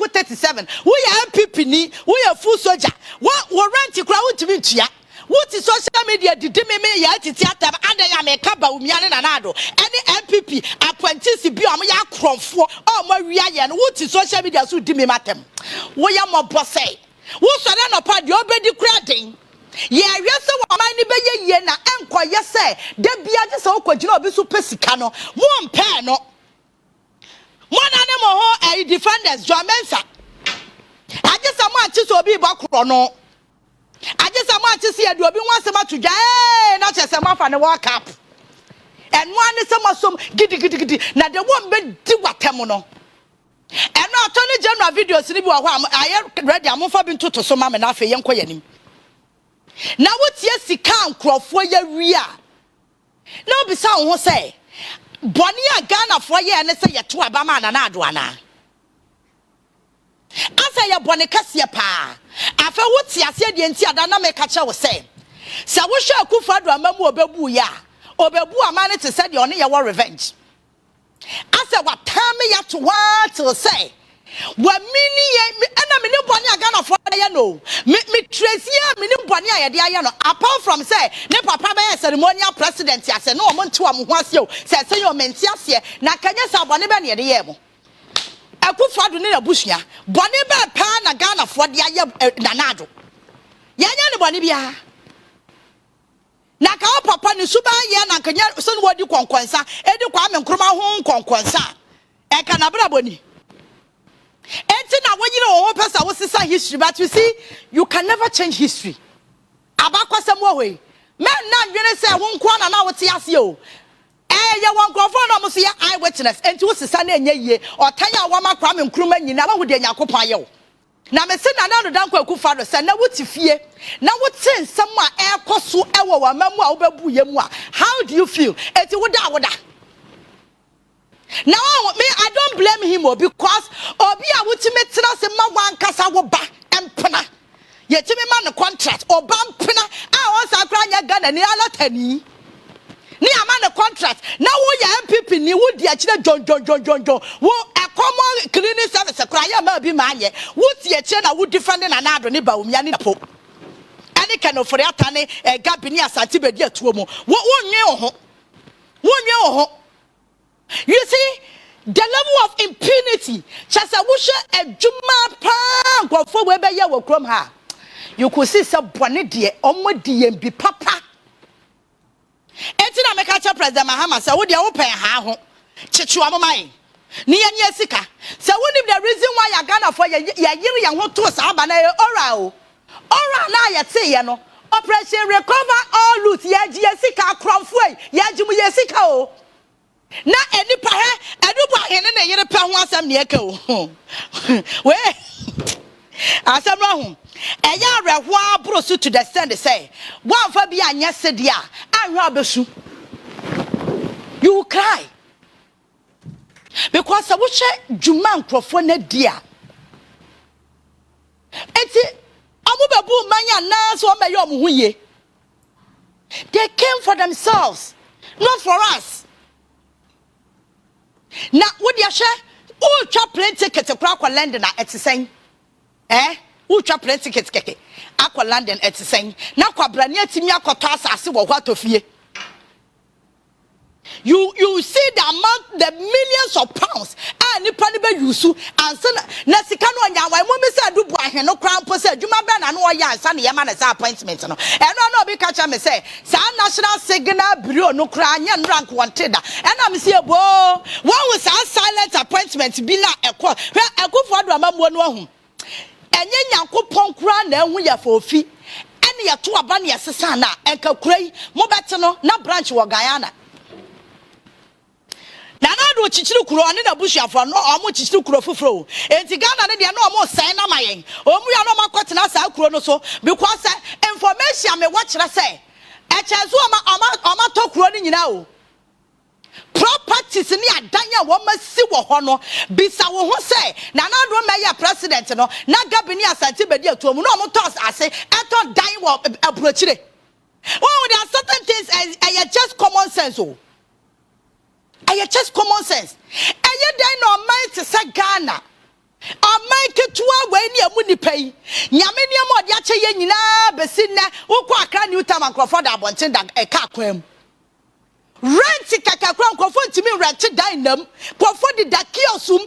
37 wo ya MPP ni wo ya full soldier wo rent kra wo timi ntua what is social media did me Yaa Titi atam and ya me ka ba umiane na nado any MPP apprentice bi am ya kromfo o ma wia ye no what is social media so di me matem wo ya mo bosse wo so na no pa de obedi kura den ye hwese wo man ni beye ye na enko ye se da bia je se okogina obi so pesika no mo mpe no mo na ne mo ho defenders Jomensa aje se mo achi so obi bakro no aje se mo achi se adu obi won se ma tudwa na che se mo afa ne world cup and one is some gidi na the one be di watem no and no attorney general videos ni bi wa ho I ready am for bi ntoto so ma me na afa ye nko yanim na wotie sika nkrofo ya wi a na obi sa ho say boni a Ghana fo ye ne say ye to aba ma na Adwoa na asa ye boni kase pa afa wotie ase de nti ada na me ka che wo say se wo hwe Akufo Adwoa mamu obebu ya obebu amane te say de one ye war revenge asa wa time ya to what to say wa mini ye na me ne boni a Ghana fo ye no me trace ya me ne boni a ye de aye no apart from say ne papa be ceremonial president ya say no o monto am ho ase o say yo menti ase na kanya sa boni be ne de ye mo Akufo Adwoa ne abusua boni be pa na Ghana fo de aye nanado ya nya ne boni bia na ka papa ni suba ye na kanya so ne wodi konkonsa edi kwa me nkroma ho konkonsa e ka na bra boni enti na wonyire wo pesa wo sisa history but you see you can never change history abakwasem wo we men na nwene se wo nko na wo te ase o ye won krofo na mo so ye eye witness enti wo sisa na enye yie otan ya wo makwa me nkroma nyina wo de nyakopon ye wo na me se na no dan kwa Akufo Adwoa se na wo ti fie na wo te nsem a ekoso ewo wa mamu a wo bebu ye mu a how do you feel enti wo da now me I don't blame him because obi a wutime tena se ma wan kasa wo ba empena ye timi ma no contract oba mpena a won sa kra nya Ghana ni alatani ni ama no contract na wo ya MPP ni wo di akire jon wo a common cleaning service kra ya ma bi ma anye wo ti akire na wo defending na Adwoa ni ba wo mia ni po ani kan ofori atane gabi ni asante bedi atuo mu wo nwe wo ho you see the level of impunity chasa wushe ejuma pa nkofo we be ye wo krom ha you could see some bone de omodi bi papa enti na meka cha president Mahama say wo de wo pen ha ho chichu amomai ni ye sika say wo ni the reason why ya Ghana for ye yiri ye ho to sa aba na ora na ye te ye no operation recover all loot ye sika kromfo ye agimu ye sika o na enipa he Adu Boahen na yere pa ho asam ne eka o we asam no ho eya rehwo abro so to the stand say one fa bia anya sede a anhwa obesu you will cry because wo hwe djuma nkrofo na dia enti amubebu manya na so meyo omo ho ye they came for themselves not for us. Na wodi ahwe ultra plane ticket kwa London na etisen ultra plane ticket keke akwa London etisen na kwa brane atimi akoto asase wo atofie you see the amount the millions of pounds nipa ne be yusu ansa na sika no anya wa mo me se Adu Boahen no kran po se adwuma be na no ya ansa ne yema na sa appointment no eno na obi ka cha me se sa national signal bureau no kran nya rank wanted da ena me se ebo one with sa silent appointment bi na ekọ Akufo Adwoa mamuo no ahu enye nyankopon kran na ehu ya fofi ene ya to aba ne yesesa na enka kurai mo bete no na branch wo Guyana na Adwoa chichiri kuro ani na busuafo no omo chichiri kuro foforo enti Ghana ne de no omo sai na mayen omu ya no makotena sa kuro no so because information me watch na say echezu oma to kuro ni nyina o properties ni adanya wo masi wo ho no bisa wo ho say na Adwoa meya president no na gabini asante bedi atuo mu no omo toss ase eto dan wo abrochire oh there are certain things and just common sense oh I just common sense. Eye den no man to say Ghana. Man ketua we ni amu ni pay. Nyame ni am ode ache ye nyina besi na ukwa akra new time ankrofo da abonten da eka kwam. Rent kakakra ankrofo ntimi rent dan nam. Krofo di da kiosum.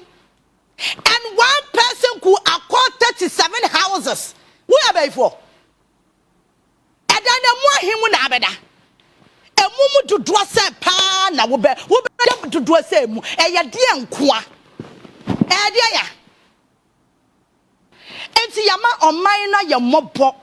And one person could acquire 37 houses. Who are they for? And himu na abeda emumu dudua se pa na wo be dudua se mu eye de nkoa de ya enti yama oman na ye mobo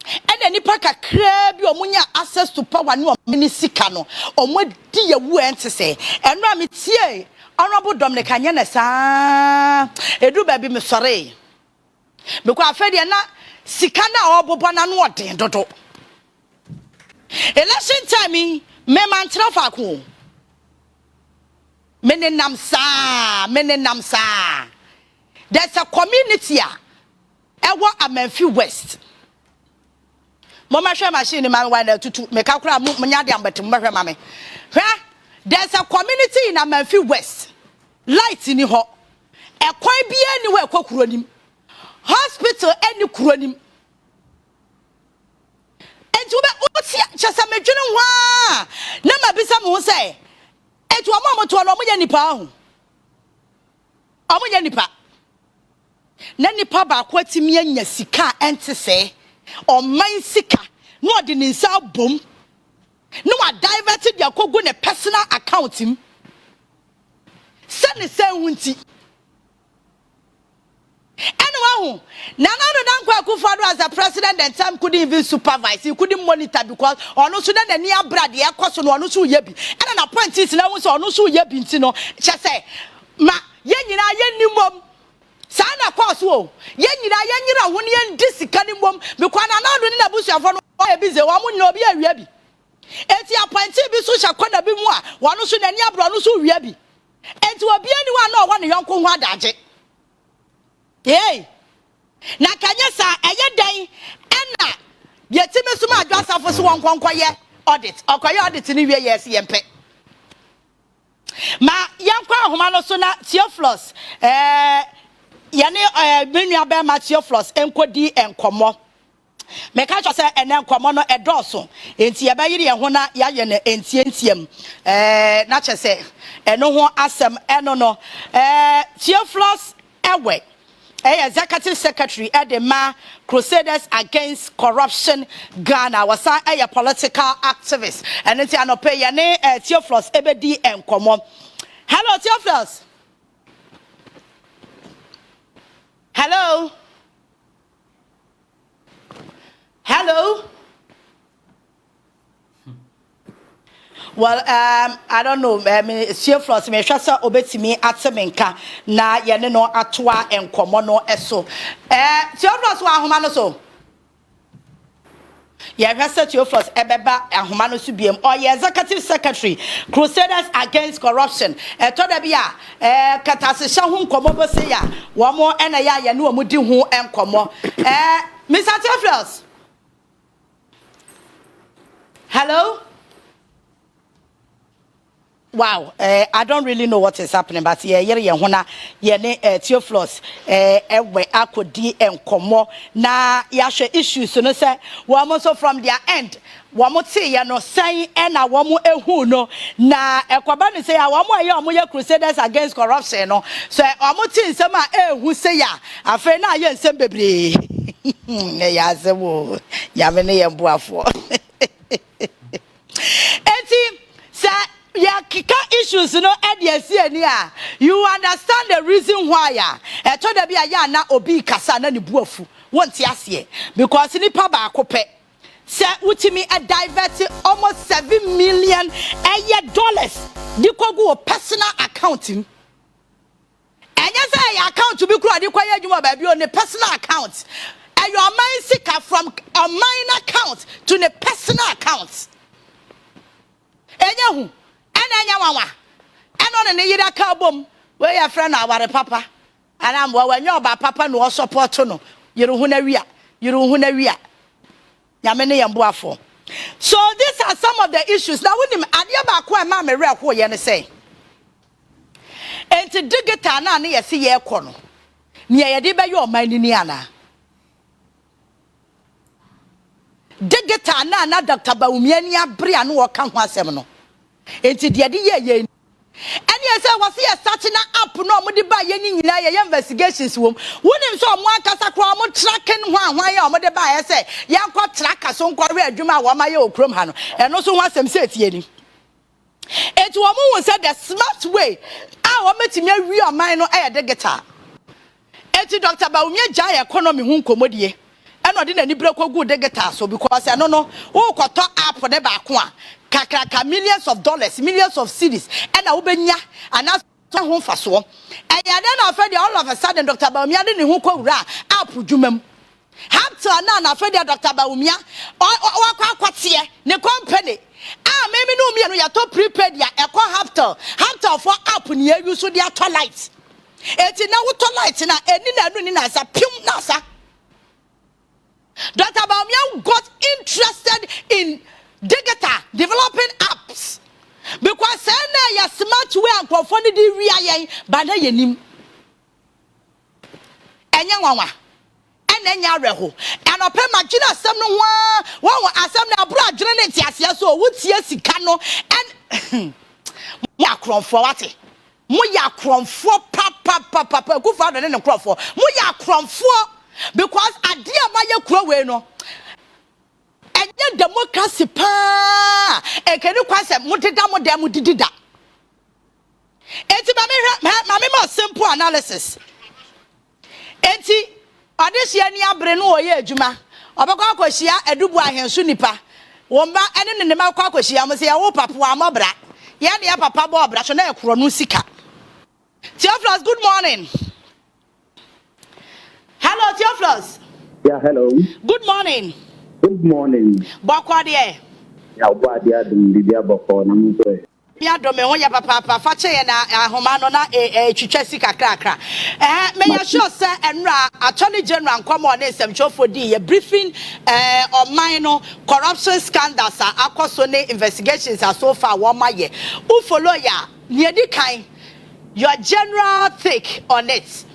ene nipa kakra bi omunya access to power ne omani sika no omodi ye wu entese eno ametie honorable Dominic anyane sa edu ba bi me sore because afede na sika na obobo na no odin dodo election time me man trafa ko menenam sa there's a community ewo Amanfi West mama hwe machine man wan tutu me kakura munya de ambetem hwe mame hwe there's a community in Amanfi West light ni ho ekwan bia ni we kwakuro hospital any kuro nim entu be otia chasa medwene wa na mabisa mo say entu amomoto no omunya nipa ahu omunya nipa na nipa ba ko atimi anya sika entese oman sika no odi ni nsa bom no wa divert dia kogu ne personal account him sane say hunti anyway nana do dan kwa Akufo-Addo as a president and time couldn't even supervise, he couldn't monitor because ono so na ni abra de ekoso no ono so ye bi and na point is na so ono so ye bi nti no che say ma ye nyina ye nimom sana kwaso o ye nyina ye nyira ho ne ye disika nimom because na do ni na busuafo no e bi ze wo mo nyina obi awia bi eti appoint bi so hya kona bi mu a wono so na ni abra no so wia bi enti obi ani wa na owo ne yonko ho adaje hey na kanya sa eye dan ena yetime suma Adwoa Safo so wonkonkoye audit okoye audit ni wie yes yempe ma yankwa ahoma no so na Theophilus yane menua be ma Theophilus enkodi enkomo meka cho se ene enkomo no edoso enti ye be yire ye ho na ya ye ne entientiam na che se eno ho asem eno no Theophilus ewe Executive Secretary Edema Crusaders Against Corruption Ghana was a political activist and it's an opinion Theophilus Ebedi and Komo. Hello Theophilus. Hello. Hello. Well, I don't know. Theophilus, me shasa obetimi atemenka na yene no atoa enkomo no eso. Theophilus wa ahoma no so. Ye hwasa Theophilus ebeba ahoma no so biem. O ye Executive Secretary Crusaders Against Corruption. To da bia katasehya ho nkomo bo se ya. Wo mo ena ya ye no mo di ho enkomo. Mr. Theophilus. Hello? Wow, I don't really know what is happening, but yeah, hona ne Theophilus we akodi enkomo na yahwe issues so no say wo so from their end wo mo te ye no san na wo mo ehu no na ekoba ni say wo mo ye Crusaders Against Corruption no so wo mo te nsem a ehu say ya afa na ye nsem bebre ya asewo ya me ne ye mboafo enti say ya kika issues no ediasi ani a you understand the reason why to da bia ya na obi kasa na ne buafu wonti ase because ni pa ba akopɛ se utimi a divert almost $7 million dollars di kogu personal account him enya say ya account bi kura di kwaye adwuma ba bi on the personal account and your mind sika from a minor account to the personal account enya hu anya wawa eno ne yira ka bom we ya friend na aware papa ana mbo wanyo ba papa no support no yiru hu na wia nyame ne yembo afo. So these are some of the issues now when ade ba ko ma me re ko ye ne say enti digital na ne yesi ye ko no ne ye de be ye o man ni ana digital na Dr. Bawumia ni abre anu wo ka ho asem no enti de ye eni ese say was here starting up no mo de ba ye nyina ye investigations wom wonim so mo akasa kro mo tracking hwan ya mo de ba ye say yankọ tracker so nkọre adwuma wa ma ye okrom ha no eno so ho asem say tie ni etu wo mo say the smart way wo metimi awi oman no e digital etu Dr. Bawumia Jai economy hu nkomodie eno de nani breko gu digital so because eno no wo koto app ne ba ko a kakraka millions of dollars millions of cedis ena wo benya ana ho faso eyade na afede all of a sudden Dr. Bawumia de ne hu kwura app dwumam hapto na afede Dr. Bawumia wakwa akwate ne company maybe no me no ya to prepaid ya eko hapto for app ne ya use dia to light eti na wo to light na eni na anu ni na sa pium na sa Dr. Bawumia got interested in digital developing apps because say na ya smart way and crowdfunding di wi ayen ba na yenim enye nwanwa enya reho anope magina asem no wa asem na abro adwene ne tiase so wutie sika no en mo akromfo wate mo ya kromfo papa kufa do ne kromfo mo ya kromfo because ade amaye kuro we no enye democracy pa ekeni kwase mudida mo dem didida enti ma me simple analysis enti Odisia ni abre no oye adwuma obekọ akohia Adu Boahen so nipa womba ene ne ma akọ akohia mo se ya wo papa wa mobra ye ne ya papa bo obra so na ekro no sika Theophilus, good morning. Hello Theophilus. Yeah, hello. Good morning. Good morning. Bokwa de ya obo ade adum bibia bokọ na mo so ya do me ho ya papa fa che na ahoma no na twitwa sika krakra me ya sure say enra attorney general nkomo na semchofo di ye briefing on minor corruption scandals akoso ne investigations so far wo ma ye who follow ya ne di kan your general take on it.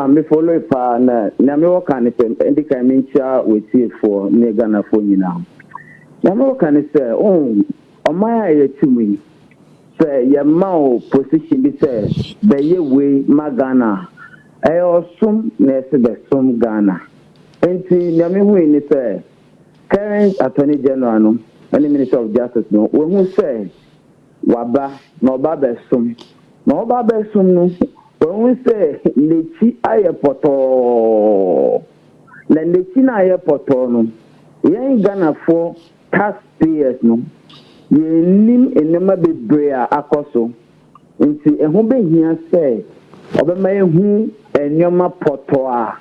Me follow pa na me wo kan se ndi kan me ntia wetie for ne Ghana fo nyina na me wo kan se Omaya yetumi say ye ma position bi say be ye we magana osum na se be sum Ghana enti na me hu ni say current attorney general no and minister of justice no we hu say waba na oba be sum no we hu say lechi ayepoto na lechi na ayepoto no yen Ghana for taxpayers no yenim enema bebre akoso nti eho behia se obema ehu enyoma poto a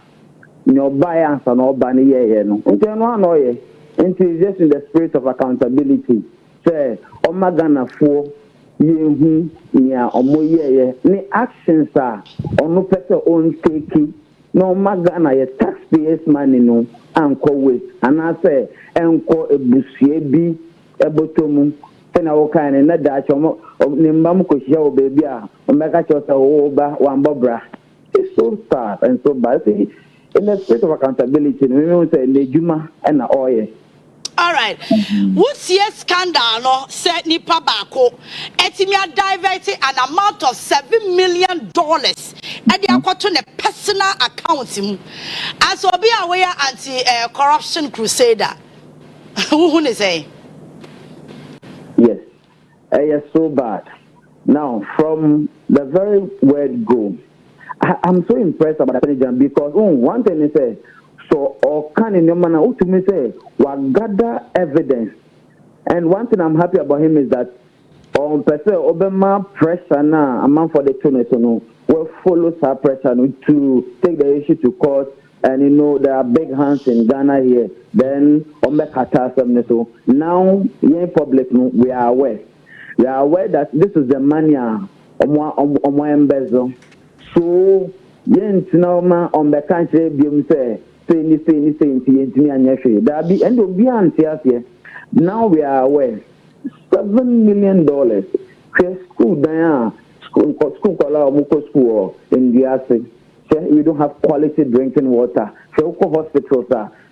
nyoba ya ansa na oba ne yeye no nti no anoye nti just in the spirit of accountability say omagana fo yehu nia omoyeye ni actions a onu pese on take no magana ye taxpayers money no anko waste ana say enko ebusie bi ebotomu tena wokane na da chomo ni mbam ko hia wo baby a o meka chota wo ba wambobra. It's so sad and so bad. In the spirit of accountability we will say lejuma and oye. All right. What's your scandal no set nipa bako etimia diverted an amount of $7 million and they are got to a personal account as obi aware anti corruption crusader. Who say? Yes, it's so bad. Now, from the very word go, I'm so impressed about the president because one thing he said, so or can in your manner to me say, we gather evidence, and one thing I'm happy about him is that on person Obama pressure now, a man for the tone will follow that pressure to take the issue to court. And there are big hands in Ghana here. Then so now in public we are aware. We are aware that this is the money on embezzle. So yen tinoma on the country bium say that be and be here. Now we are aware. $7 million. School there school in the we don't have quality drinking water. Local hospitals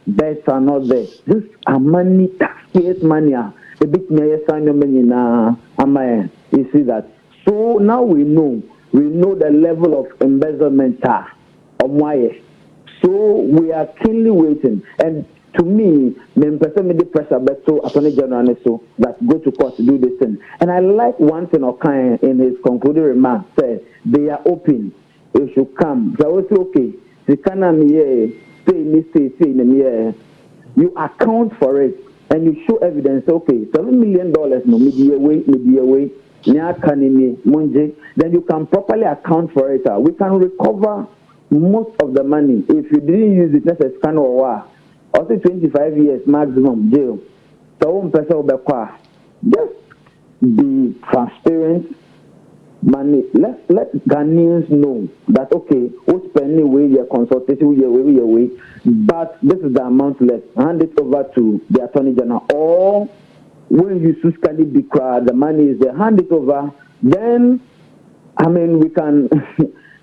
beds are not there. This are money, taxpayers' money. A bit near sign money na. You see that. So now we know the level of embezzlement. So we are keenly waiting. And to me, the pressure so Attorney General so that go to court to do this thing. And I like one thing Okan in his concluding remarks said they are open. It should come. So I was okay. The say you account for it and you show evidence. Okay, $7 million no media way. Then you can properly account for it. We can recover most of the money. If you didn't use it, let's scan or also 25 years maximum jail. So just be transparent. Money. Let Ghanaians know that okay, we'll spend away your consultation your way, but this is the amount left. Hand it over to the Attorney General, or when you successfully declare the money is there, hand it over. Then, I mean, we can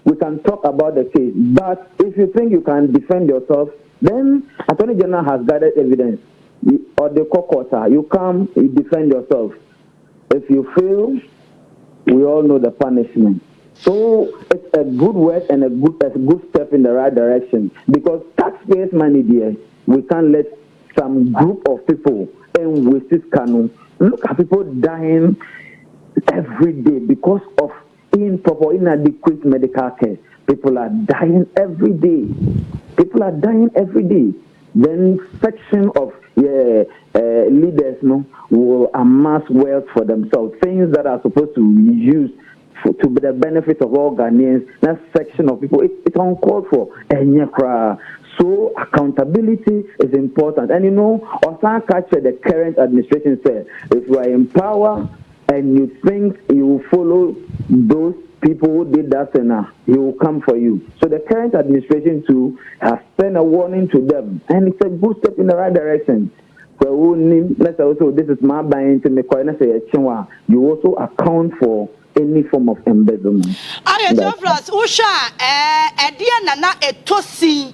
we can talk about the case. But if you think you can defend yourself, then Attorney General has gathered evidence, or the court, you come, you defend yourself. If you fail, we all know the punishment. So it's a good work and a good step in the right direction, because taxpayers' money there, we can't let some group of people and with this canon. Look at people dying every day because of improper, inadequate medical care. People are dying every day. Then section of leaders will amass wealth for themselves, things that are supposed to be used to be the benefit of all Ghanaians. That section of people, it's uncalled for. So accountability is important. And Osan Kache, the current administration said, if you are in power and you think you will follow those people who did that, he will come for you. So the current administration too has sent a warning to them, and it's a good step in the right direction. So let's also, this is my buying to make you also account for any form of embezzlement. Usha, Nana Etosi,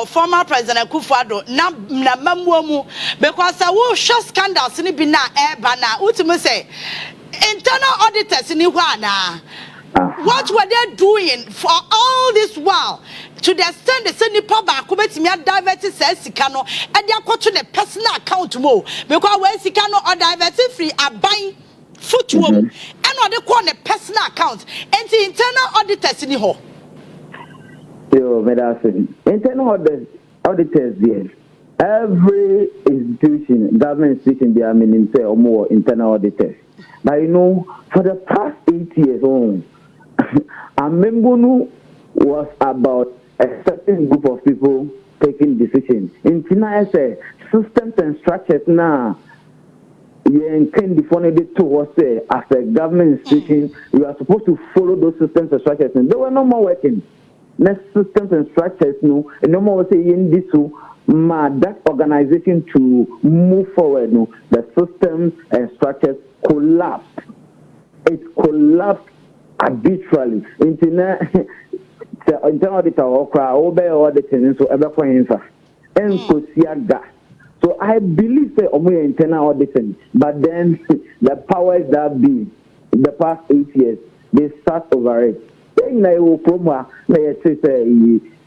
former President Akufo-Addo, na mamuamu, because I will show scandals in Bina Bana, ultimately say, internal auditors in Iwana. What were they doing for all this while? To the extent they send the public committee me diverted says Sikano, and they are going to the personal account more because when Sikano or diverted free are buying footwear and what they call a personal account and the internal auditors in the hall. Yo, medicine. Internal auditors, yes. Every institution, government institution, they are meaning say or more internal auditors. But for the past 8 years, Amembonu was about a certain group of people taking decisions. In China, systems and structures now. You can define it towards as a government institution. You are supposed to follow those systems and structures. And they were no more working. Next systems and structures, no more saying this that organization to move forward. No, the systems and structures collapsed. It collapsed arbitrarily. Internal auditor or auditing so ever for him. So I believe that we internal auditing, but then the powers that be the past 8 years they sat over it. Then I will promo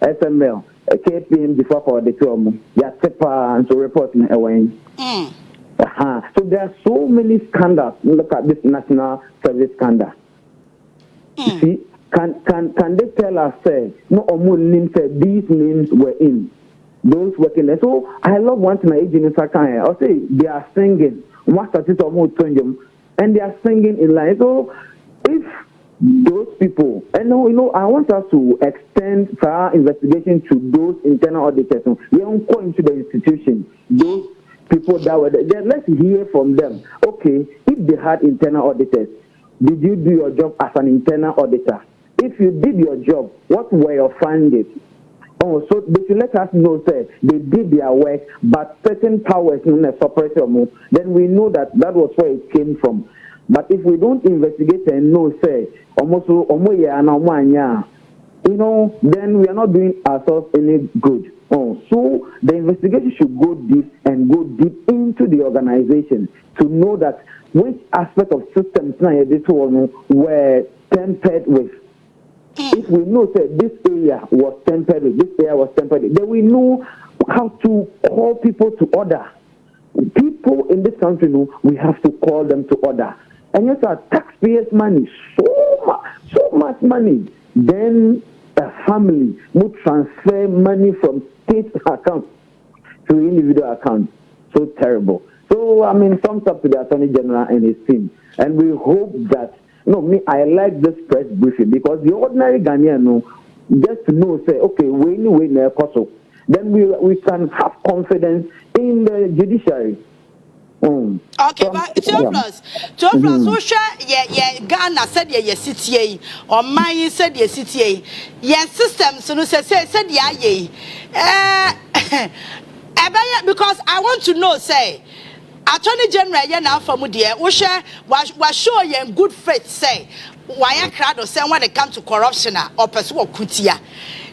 SML, KPM before for the two and so reporting away. So there are so many scandals. Look at this national service scandal. See, can they tell us no names these names were in those working there? So I love one thing I'll say they are singing and they are singing in line. So if those people, and I want us to extend our investigation to those internal auditors. We don't go into the institution. Those people that were there, let's hear from them. Okay, if they had internal auditors, did you do your job as an internal auditor? If you did your job, what were your findings? Oh, so they should let us know, say, they did their work, but certain powers in a separate move, then we know that was where it came from. But if we don't investigate and know, say, then we are not doing ourselves any good. Oh, so the investigation should go deep and go deep into the organization to know that which aspect of systems now this one were tempered with. If we know that this area was tempered with, this area was tempered with, then we know how to call people to order. People in this country know we have to call them to order. And yes, our taxpayers' money, so much money. Then a family would transfer money from state account to individual account. So terrible. So, I mean, thumbs up to the Attorney General and his team. And we hope that, I like this press briefing because the ordinary Ghanaian, just to know, say, okay, we then we can have confidence in the judiciary. Okay, but 12 plus, who share, Ghana said, city, or mine said, city, system, so said, because I want to know, say, Attorney General, now for Mudia, was sure you in good faith, say, why I crowd or say when it comes to corruption or pursue Kutia.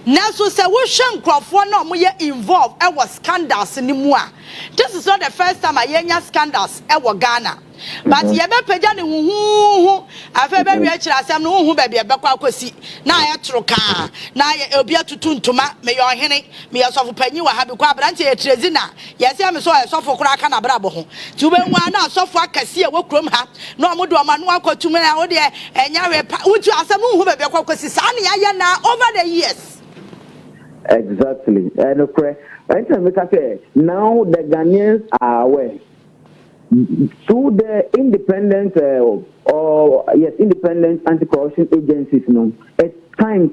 Now, so say, we shan't crop for no more involved. I was scandals anymore. This is not the first time I hear scandals. I was Ghana. But you ever pay Johnny who I've ever reached as I'm no who baby a bakwasi. Now I troka. Now you'll be to tune to ma, may your henny, me as of penny will have a quadrant here, Trezina. Yes, I'm so I saw for Krakana Brabo. To be one now, so far, can see a work room hat. No more do a man walk to me out there, and you would you ask a who baby a quaquasi, Sunny, I over the years. Exactly. And okay, now the Ghanaians are aware. Through the independent independent anti-corruption agencies, it's time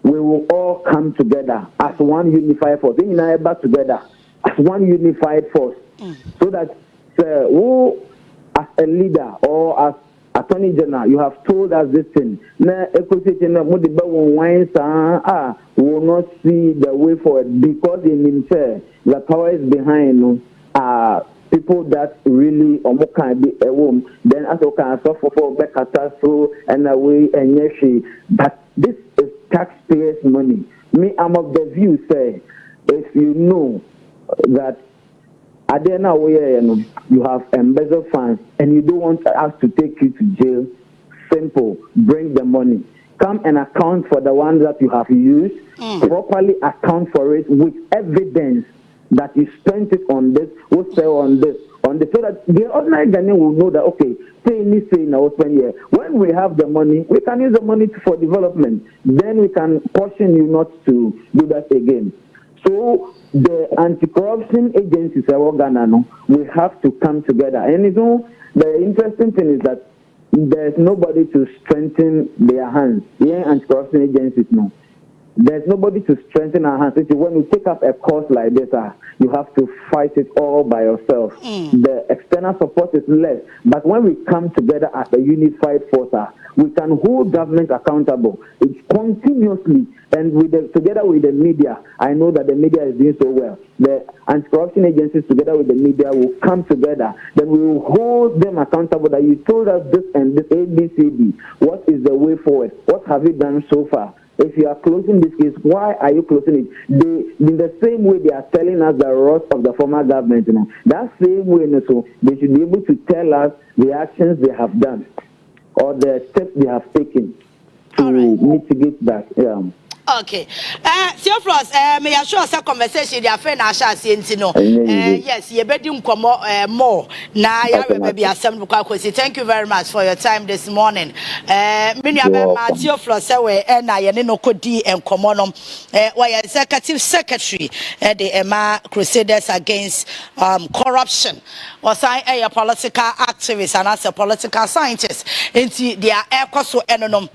we will all come together as one unified force. We are back together as one unified force, so that who, as a leader or as Attorney General, you have told us this thing. Now, will not see the way forward because in himself, the power is behind people that really can be a woman. Then as you can suffer for Bekatasu and away and yeshi. But this is taxpayers' money. Me, I'm of the view, say, if you know that Adena where you have embezzled funds and you don't want us to take you to jail, simple, bring the money. Come and account for the ones that you have used, properly account for it with evidence that you spent it on this, will sell on this, so that the ordinary Ghanaian will know that, okay, when we have the money, we can use the money for development. Then we can caution you not to do that again. So the anti-corruption agencies of Ghana, we have to come together. And the interesting thing is that there's nobody to strengthen their hands. Anti-corruption agencies, no. There's nobody to strengthen our hands. When you take up a cause like this, you have to fight it all by yourself. The external support is less. But when we come together as a unified force, we can hold government accountable. It's continuously. And together with the media, I know that the media is doing so well. The anti-corruption agencies together with the media will come together. Then we will hold them accountable that you told us this and this, ABCD. What is the way forward? What have you done so far? If you are closing this case, why are you closing it? In the same way they are telling us the wrath of the former government, that same way, so they should be able to tell us the actions they have done or the steps they have taken to mitigate that. Yeah. Okay. Theophilus, may I show us a conversation? Your friend Asha Sientino. Yes, you better more. Now, maybe thank you very much for your time this morning. Theophilus, and I know Kodi and Comonum, why Executive Secretary at the Emma Crusaders Against Corruption. Was I a political activist and as a political scientist into their air cost enom.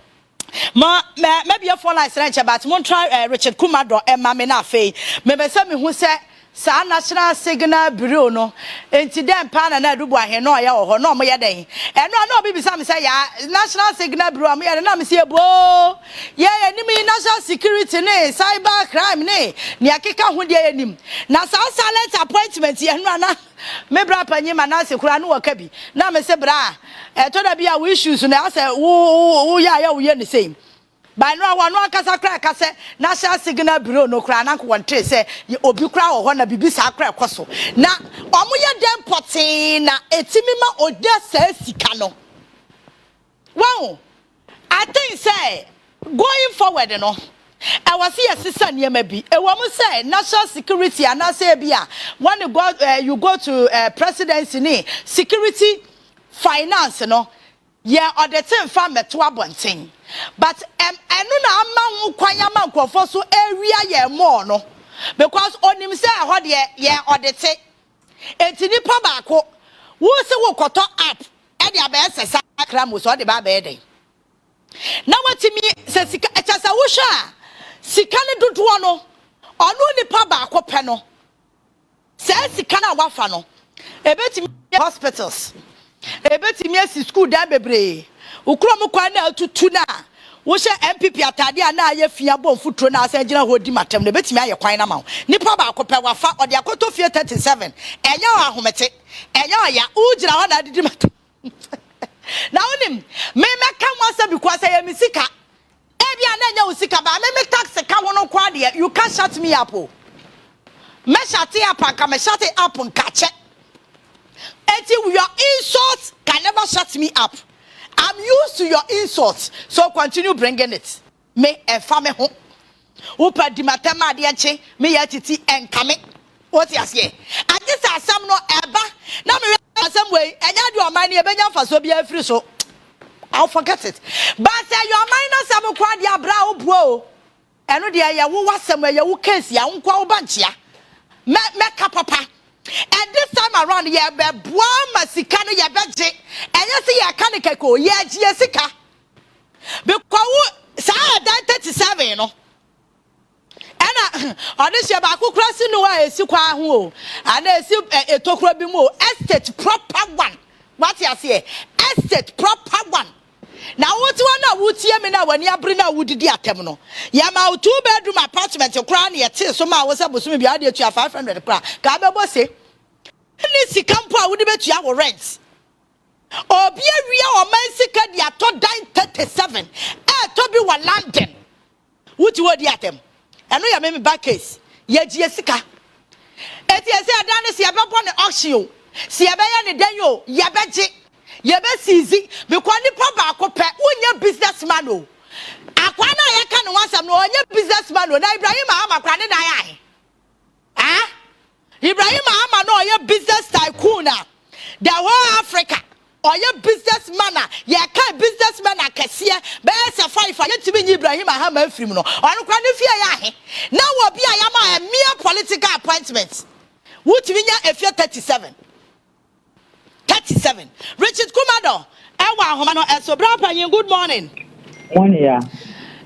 Maybe your phone is right, but won't try Richard Kumado and Mamina Fay. Maybe some who said, Sa National Signal Bureau, no, and to them, Pan and Adu Boahen Hopeson or no more day. And no, baby, some say, National Signal Bureau, me and I'm say, bo, enemy national security, cyber crime, Niakika, who dear him. Now, silent appointments, Yanana. Me bra panye manase kura no wakabi na me se bra e to da bia we issues na say wo ya we the same by no one kasa kra kase national signal bureau no kra na ko tre say obi kra wo ho na bibi sa kra ekoso na omoye dem potin na etimi ma ode sa sika no wow I think say going forward no I was here sister near maybe e wo mo say national security and I say bia when you go to presidency ni security finance no yeah or the thing fa meto abonten but enu na ama hu kwanya ma nkofo so area ye more no because onim say ho de ye odete enti nipa baako wo se wo koto app e de abesesa kramo so de ba be den na watimi se sika echasa wo hwa sika ne dodo no ono nipa baako pe no se sika na wafa no ebetimi hospitals ebetimi asi school da bebre ukrom kwa na atutu na wo hye MPP atade na aye fia bom futuro na asan gina hodi matem na ebetimi aye kwan na ma nipa baako pe wafa ode akoto fie 37 enya ahomete enya ya ujira ho na didi matem na onim me meka wasa because I am sika ebia na nya usika ba me tax ka wono kwa de you can shut me up o me shut up and me shut up nka che eti your insults can never shut me up. I'm used to your insults, so continue bringing it. Me and family home. Upa di matema di enche me Yaa Titi enkame. What you say? I just asam no eba. Na me asam way enya do man e benya faso bia free so. I'll forget it. But say your mind no sam kwa dia bra obuo. Eno de ya wo wasam ya wo case ya nkwa wo banchia. Me papa. And this time around, yeah, be boa masikano ya beje. And you see, ya kanikeko, yeah, Jessica. Because sa that 37, you know. And on this year, Baku crossing no way, Sukwa who, and I see a tokro estate proper one. What you say? Estate proper one. Now, what you want would see me now when you bring out wood the atemno? Yama 2-bedroom apartment, your crown yet, so my was supposed to be added to 500 crown. Gaba say, Nisi Campo would bet you our rents. Or be a real or man sick at the ato dine 37. Toby wa London. Would you want the atem? I know you made me back case. Yet, Jessica. Et yes, I done see about one auction. See a bayan Daniel, Yabaji. Yebes easy because ni papa akope unye businessman o akwana ye kan wansam no onye businessman o na Ibrahim Ahama kwane na ya ah Ibrahim Ahama no onye business tycoon the whole Africa onye businessman ye kan businessman akese be se 5 ye timi Ibrahim Ahama afrim no onu kwane fie ya he na wo bia ya ma mere political appointments wo timi nya efie 37 Richard Kumado, Ewa Homano, and so Brapa, good morning. Morning, yeah.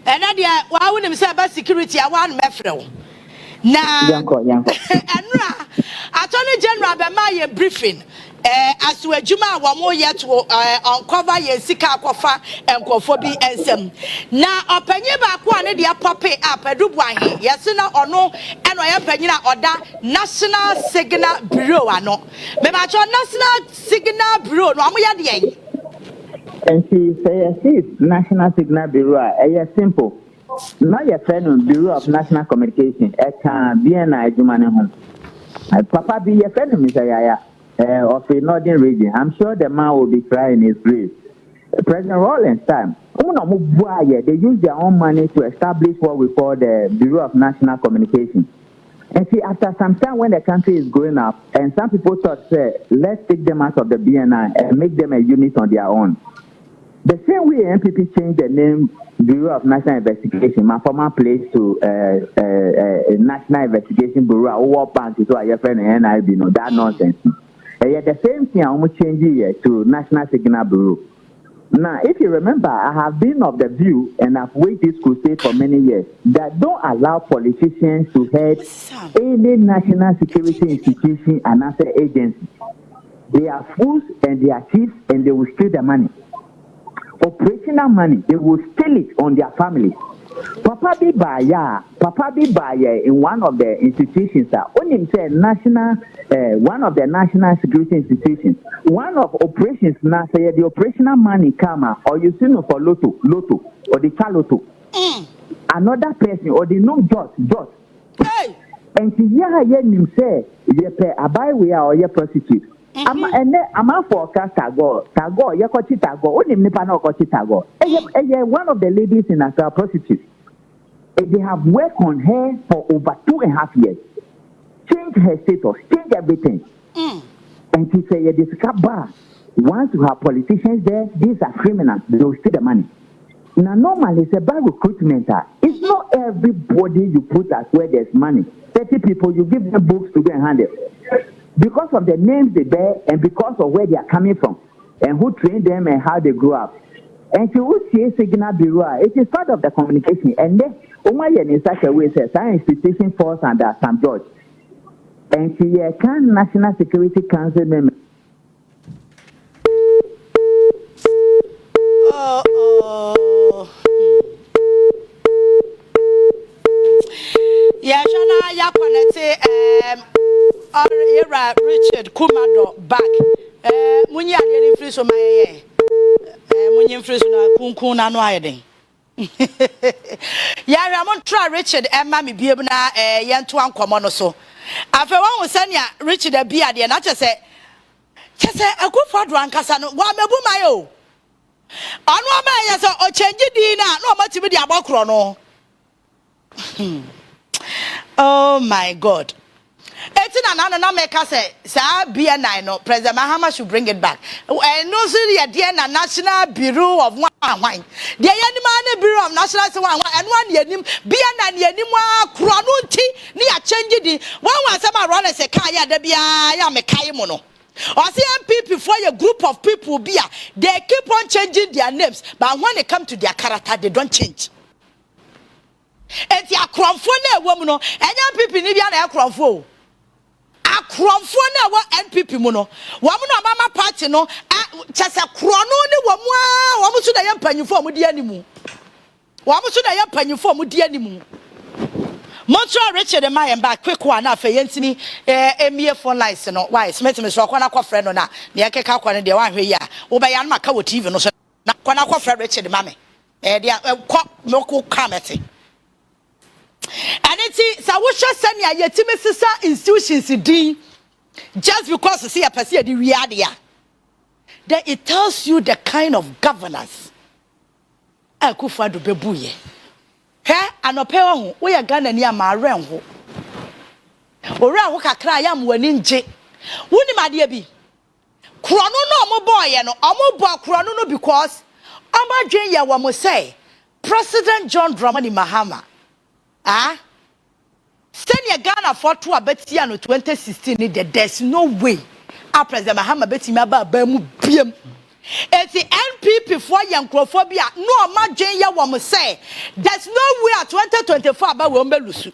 And Nadia, why wouldn't say about security? I want Mefro. Now, Attorney General Bemaya briefing. As to a Juma, one more yet to uncover your Sika Kofa and Kofobi and some. Now, a penny back one idea poppy up a Dubuahi, yes, or no, and I am penina or that National Signal Bureau. I know. But National Signal Bureau, no, I'm yadi. And she says, National Signal Bureau, a simple. Not your friend, Bureau of National Communication, a can be an Idumane home. Papa be your friend, Mr. Yaya. Of the northern region, I'm sure the man will be crying his grave. President Rawlings time, they use their own money to establish what we call the Bureau of National Communication. And see, after some time when the country is growing up, and some people thought, say, let's take them out of the BNI and make them a unit on their own. The same way MPP changed the name Bureau of National Investigation, my former place to National Investigation Bureau, or bank to a friend and NIB, no, that nonsense. Yet the same thing I'm changing here to National Signal Bureau. Now, if you remember, I have been of the view, and I've waged this crusade for many years, that don't allow politicians to head any national security institution and other agency. They are fools and they are thieves, and they will steal the money. Operational money, they will steal it on their families. Papa be by in one of the institutions only say national one of the national security institutions. One of operations now say the operational money come or you see no for lotto or the chaloto. Another person or the no just. Hey. And see here you say you pay a buy we are or you prostitute. I'm for tago you coach tago only nipa no coach tago. One of the ladies in a prostitute. They have worked on her for over 2.5 years. Change her status, change everything. And she say this bar. Once you have politicians there, these are criminals. They will steal the money. Now normally it's about recruitment. It's not everybody you put as where there's money. 30 people, you give them books to go and handle. Because of the names they bear and because of where they are coming from and who trained them and how they grew up. And she will see a signal bureau. It is part of the communication. And then, in such a way, says, our institution falls under St. George. And she can National Security Council member. Yeah, Shana, ya connected. Era Richard Kumado back. Munya the influence of my munya influence na kunkuna no ayede. Yeah, I'm on try Richard and Mammy be able na yanto ankomo no so. After one was send ya Richard a beard and I just say a good father and Casano, one mebu mayo. On one man, yes, or change Dina, no much with the abocrono. Oh my God. Etina make us say, Sir, BNI, no, President Mahama should bring it back. And no, sir, the National Bureau of Wine. The Yanimani Bureau of National Wine, and one year, BNI, Yanima, Kronunti, near changing the one was about run as a kaya, the Bia, Mekaimono. Or see MPP before a group of people be they keep on changing their names, but when they come to their character, they don't change. And the Akronfone woman, and young people need an Akronfo. Akronfone NPP mono. Woman, Mama Party no, just a chrono, woman to the young penny for the animal. Woman to the young penny for the animal. Montreal Richard and my back quick one after Yentini, mere phone license, no, why, Smith and Miss Rockwana friend or not, near Kakwan and the one here, Obayan Macao TV, no, not Quanaco Richard, mammy. They are local committee. And it's a Sawusha Sanya, your Timothy institutions in just because you see a person the reality. Then it tells you the kind of governance. I could find the bebuye. He anopewa ho we ya Ghana ni amaren ho ora ho kakra ya mwani nje woni made bi krono no omo boy no omo bo krono no because omadwen ya wo mo say President John Dramani Mahama send Ghana for to abetia no 2016 there's no way President Mahama beti me ba mu biem. It's the NPP for Yankophobia. No, my Jane Yawam say there's no way at 2024 about Wombelusu.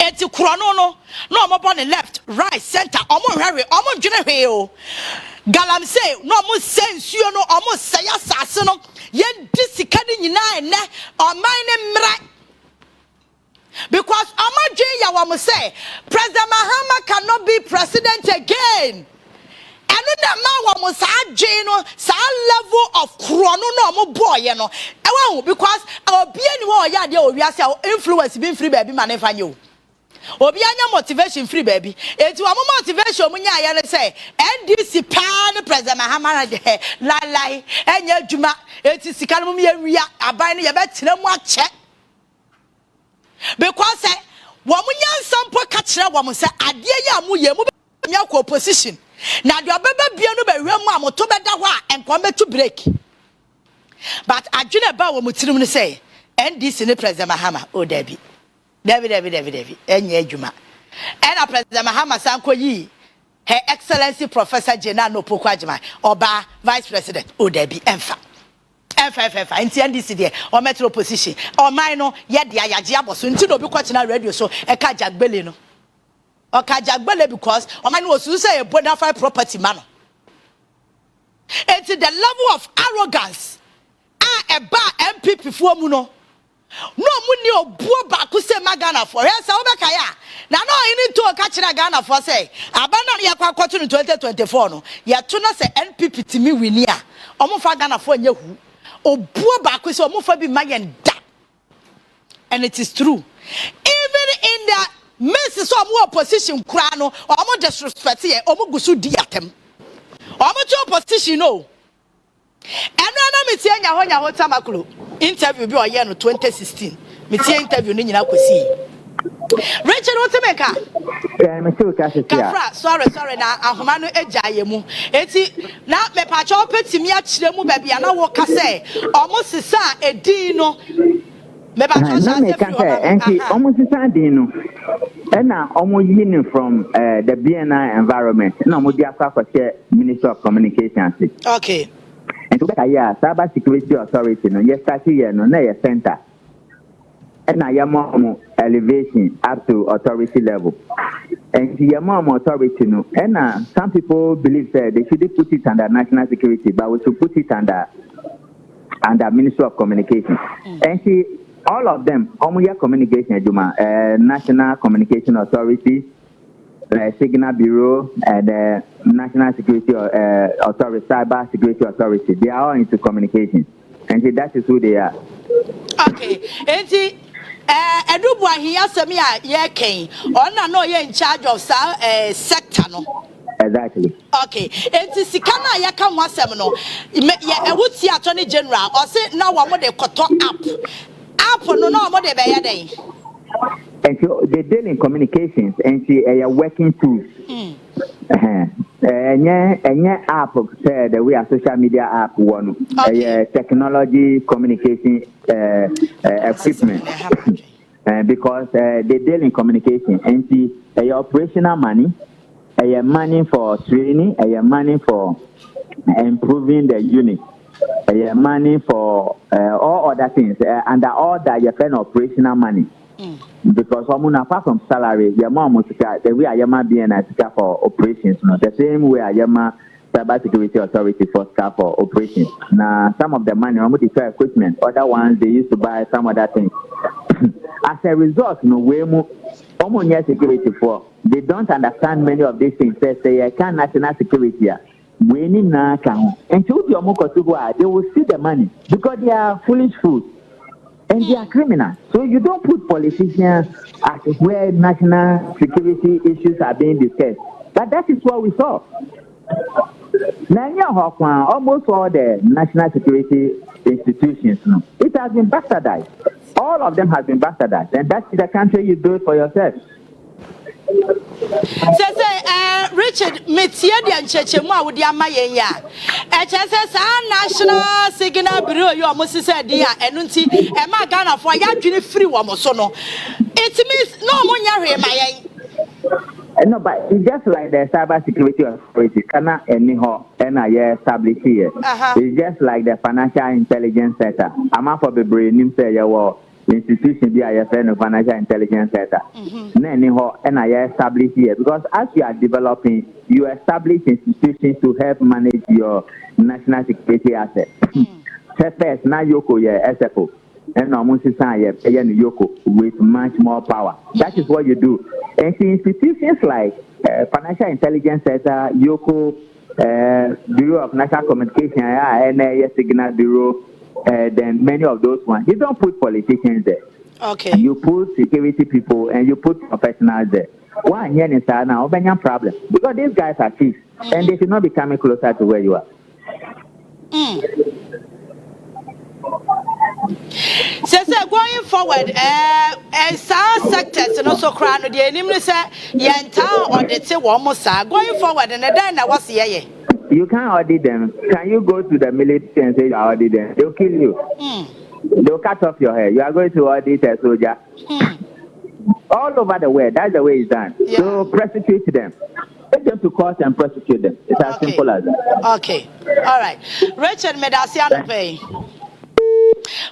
It's a chrono, no, I'm up on the left, right, center, almost Harry, almost General. Galam say, no more sense, you know, almost say assassin, yet this is cutting in nine or mine. Because Ama Jane Yawam say President Mahama cannot be president again. And that man was a level of chrono no boy, no. Because our being we are influence being free baby man if I knew. Obianya motivation free baby. It's one motivation when I say, and this is pan President Mahama lie, and your Juma, it is Sikamia, a buying a bet no more check. Because woman some poor catcher woman say, I dear Yamu position. Now your baby be no be real to be that and come to break. But I do not about what Muslim say, and this in the President Mahama, oh Debbie. Debbie, and ye Juma. And a President Mahama Sanko Yi, Her Excellency Professor Jenano Pokwajima, Oba Vice President, oh Debbie, Enfa. Enfa, and TNDC there, or metro position, or minor, yet the Ayajabo, so until no be na radio, so a Kajak Belino. Or Kajagbele because or man was to say a bona fide property man. It's the level of arrogance. A bar MPP for Muno. No munio buba kuse magana for yes, Obakaya. Now no you need to catch a Ghana for say. Abandon ya kwa in 2024 no. Ya tuna say NPP to me winia. Omo fa Ghana for nyehu. Obua back with so for be mayen da. And it is true. Even in the midst of more opposition, crano, or more disrespect here, or more gusu diatem. Or more to opposition, no. And now me saying ya honya hotamakulu. Interview be a year no 2016. Me say interview ni nyina kwesi. Richard Otemeka. Me say ka Kafra, sorry na ahoma no agyaye mu. Enti na me pa cho petimi a kire mu ba bia na wo ka say omo sisa edi no me ba cho na me ka say enti omo sisa edi no na omo yin from the BNI environment na omo di afa for Ministry of Communications. Okay. And to that year, Cyber Security Authority, no, yes, 30 years, no, na center. And now you're more elevation up to authority level. And you're more authority, no. And some people believe that they shouldn't put it under national security, but we should put it under Ministry of Communication. And see, all of them, Omuya Communication, Juma, National Communication Authority, Signal Bureau, and National Security Authority, Cyber Security Authority. They are all into communication, and that is who they are. Okay, and Adu Boahen Hopeson Adorye, or no, you're in charge of sector, no. Exactly. Okay, and Sikana Yaka was seminal. I would see Attorney General or say now what they cut up. No, what they buy a day. And so they deal in communications and see a working tools. And app said that we are social media app one technology communication equipment. Because they deal in communication and see a operational money, a money for training, a money for improving the unit, a money for all other things, under all that you find operational money. Because apart from salary, your mom the way I am being a staff for operations, the same way I am Cyber Security Authority for staff for operations. Now, some of the money, equipment, other ones they used to buy some other things. As a result, security for they don't understand many of these things. They say, I can't national security. We need now and they will see the money because they are foolish fools. And they are criminals. So you don't put politicians as where national security issues are being discussed. But that is what we saw. Almost all the national security institutions, it has been bastardized. All of them have been bastardized. And that's the country you do it for yourself. Richard, Metia and Chechema with Yamayaya. National Signal Bureau, you almost said, dear, and Nunti, and my Ghana for Yaki free one sono. It means no more. No, but it's just like the Cyber Security Authority, Kana anyhow, and I established here. It's just like the Financial Intelligence Center. I'm up for the brain, say, institution be a financial intelligence center. And I establish here because as you are developing, you establish institutions to help manage your national security assets. First, now Yoko SFO, and almost Yoko with much more power. That is what you do. And see institutions like Financial Intelligence Center, Yoko, Bureau of National Communication, and Signal Bureau. Then many of those ones, you don't put politicians there. Okay. You put security people and you put professionals there. One here in Sana, Obanya problem. Because these guys are thieves and they should not be coming closer to where you are. So going forward, some sectors and also crown the enemy say Yanta or the T almost going forward and then I was here. You can't audit them. Can you go to the military and say you audit them? They'll kill you. They'll cut off your hair. You are going to audit a soldier. All over the world, that's the way it's done. Yeah. So prosecute them. Take them to court and prosecute them. It's as simple as that. Okay. All right. Richard Medasiano Pay.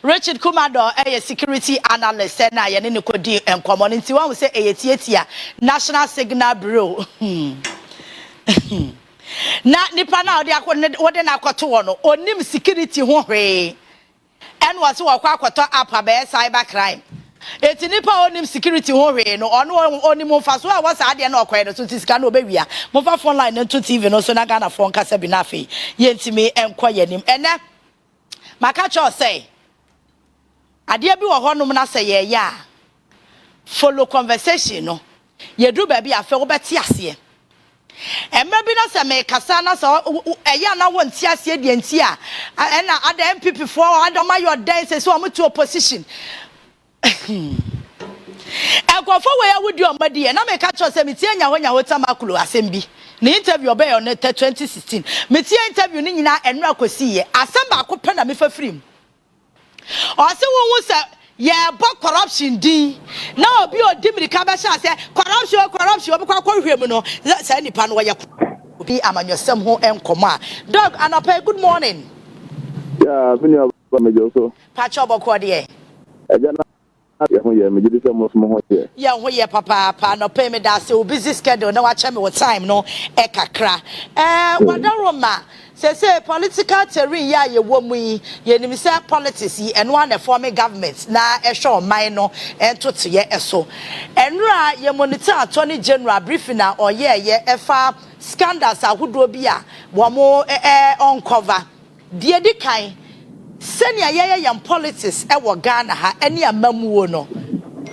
Richard Kumado, a security analyst, and I and Nicodi and community. One will say a National Signal Bureau. Na nipa na odi akwo na akwoto no onim security ho hwe en was wo akwoto apa be cyber crime eti nipa onim security ho hwe no ono onim fa so a was ade na okwe no so tisika na obewia mo fa phone line no to TV no so na Ghana phone kasa bi na fe yentimi enko yanim ene maka cho say ade bi wo ho no na say ye ya follow conversation no ye do ba bi afa wo beti ase emma bi na say me kasa na so eya na won ti ase de nti a na ada MPP for adoma your dance so am to opposition Ekofo we awudi omadi na me ka cho say me tie nya ho nya ho tamakulu asem bi ni interview obey on 2016 me tie interview ni nyina enu akosi ye asem ba ko pe na me fa firim o se won say ye bo corruption din na obi odi mirika be sha say corruption obi kwa hwem no say nipa no ye obi amanyosem ho enkomo dog anapa good morning yeah bini abamejo so pacho boko de yeah, ho ye papa no pay me that say busy schedule na wa che me with time no e kakra wadaroma say political terrain ya ye wo mu ye nim say politics yi eno an form government na e hwe oman no entoto ye eso enra ye monitor attorney general briefing na oye ye efa scandals ahodo bi a wo mo uncover die di kan senia ye yam politics e wo Ghana ha ene amamuo no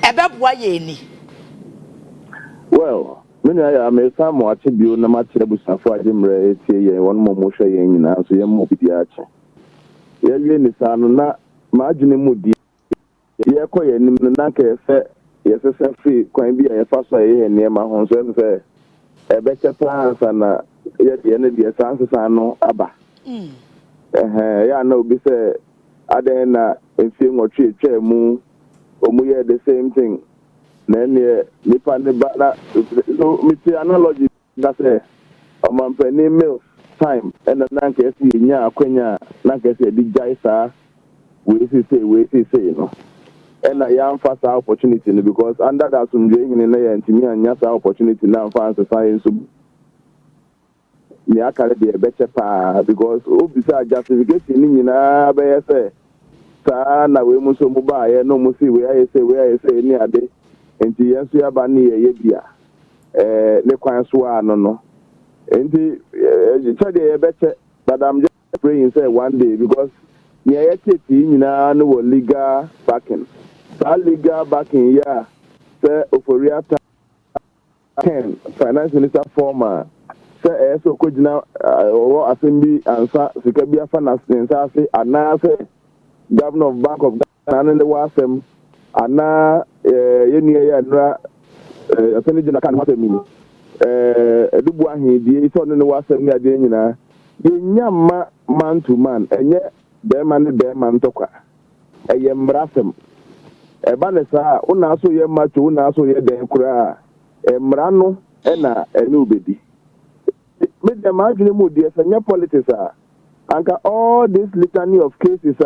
ebeboa ye ni well many I may some watch bio na match busafo adimre etie ye won mo hwe ye nyina so ye mo bidi ache ye wie ni sa no na ma adwene mu di ye ko ye nim na ka se ye se free kwan bi ye fa so ye ne ma ho so se ebe chepa na ye ne di sansa no aba ya na obi say aden na efie nwotwe twa mu omuye the same thing na ne nipa ne ba na so miti analogy that say omampani meal time and na nka esi nya akwanya na nka esi di jaisa we say no and ya amfa sa opportunity no because under that sumdwe nyine na ya ntimi anya sa opportunity na amfa science so ni akare de beche pa because obisa justification ni nyina ba yese sa na we mu so mu ba ye no mu si we ayese ni ade enti yenso ya ba ni ye bia ne kwan so ano no enti chade ye beche but I'm just praying say one day because ni ye tete nyina no wo legal backing ya say oforia can finance minister former say so ko jina o assembly ansa sika bia fa na sensa se ana se governor of Bank of Ghana and the wasem ana yeni ya nra attorney general kan hota mini Adu Boahen die so no wasem ni ade nyina yenya man to man enye be man ntokwa eye mrasem eba ne sa una so ye macho una so ye den kura mra no na ene obedi with the margin mu the senior politics anka all this litany of cases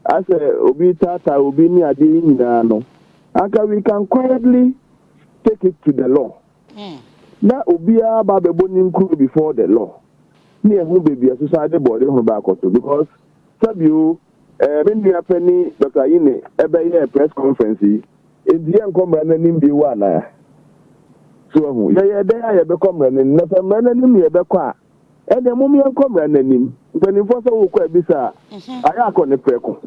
as obi tata obi ni ade nyina no anka we can quietly take it to the law na obi aba bebo ni nkuru before the law ni ehun baby society body ho ba akoto because sabio when you apeni Dr. Ine ebe ye press conference e die nkomra na nim bi wa na so hu ye dey ye be komra na na famra na nim ye be kwa e de mum ye komra na nim mpani fo so wo kwa bisa aya akọ ne preko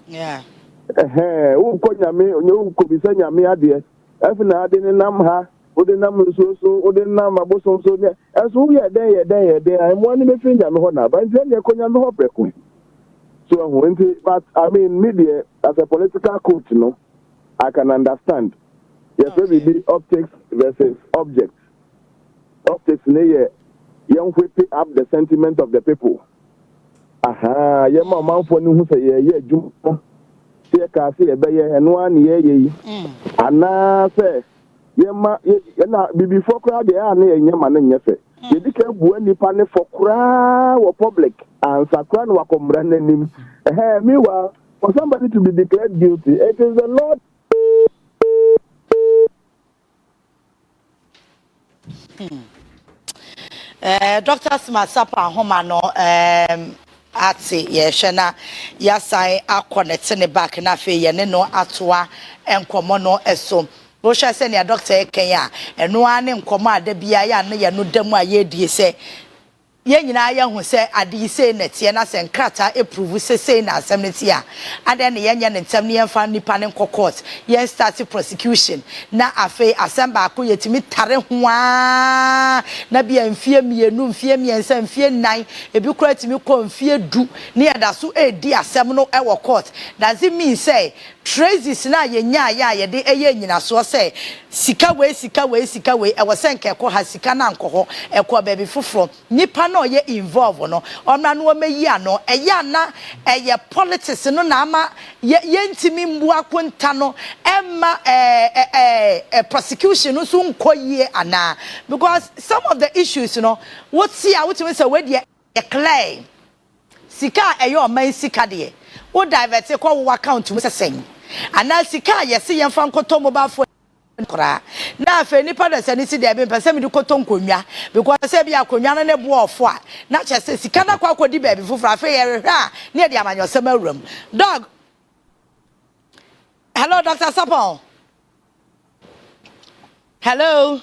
wo ko nyame onye wo ko bisa nyame ade afi na ade ne nam ha ode nam so ode nam aboso so ne eso ye dey ai mo ni me fi nyame ho na ba nti ne ko nyame ho preko so hu but I mean media as a political coach no I can understand. Yes, okay. Be optics versus objects. Optics ne young whip up the sentiment of the people. Aha, ye ma man for ni hu say ye adwuma. Se ka se ye be ye eno an ye. Ana se ye ma na before crowd dey an ye nyama na nyefe. Ye dika bu anipa ne for kra wo public and sakra no wakomra nanim. Meanwhile, for somebody to be declared guilty, it is the Lord. Dr. Smasapa Homano ati yeshena yasai akonnect ne back na fe ye ne no atoa enkomo no eso wo hwa se ne doctor eken ya eno ane nkomo ada bia ya ne ye no dam a ye die se ye nyina ye hu se ade sei na tie na se nkrata approve se sei na asem ne tie a ade ne ye nya ne ntem ne yemfa nipa ne court ye start prosecution na afi asem ba ko yetimi tare ho a na bia mfie mienu mfie miensa mfie nan ebi kura timi ko mfie du ne ya da so edi asem no e wo court does it mean say Traces na ye nya ya ye de eye nyina so say sika we e wo senke ko ha sika na nkoho e ko baby foforo nipa na ye involve no omra no meyi ano eya na eye politics no na ama ye ntimi mbu akonta no emma prosecution no so nkoyie ana because some of the issues what see what we say we dey clear sika eyo man sika de wo divert ko wo account wo sesen ana sika yesi yemfa nkoto mobile phone kra na afa nipa da sani si de be pese me de koto nkonwa because say bia konwa no ne bo ofo a na chese sika na kwa akodi ba bi foforo afa ye rehwa a ne de amanyosem awram dog. Hello Dr. Safo. Hello.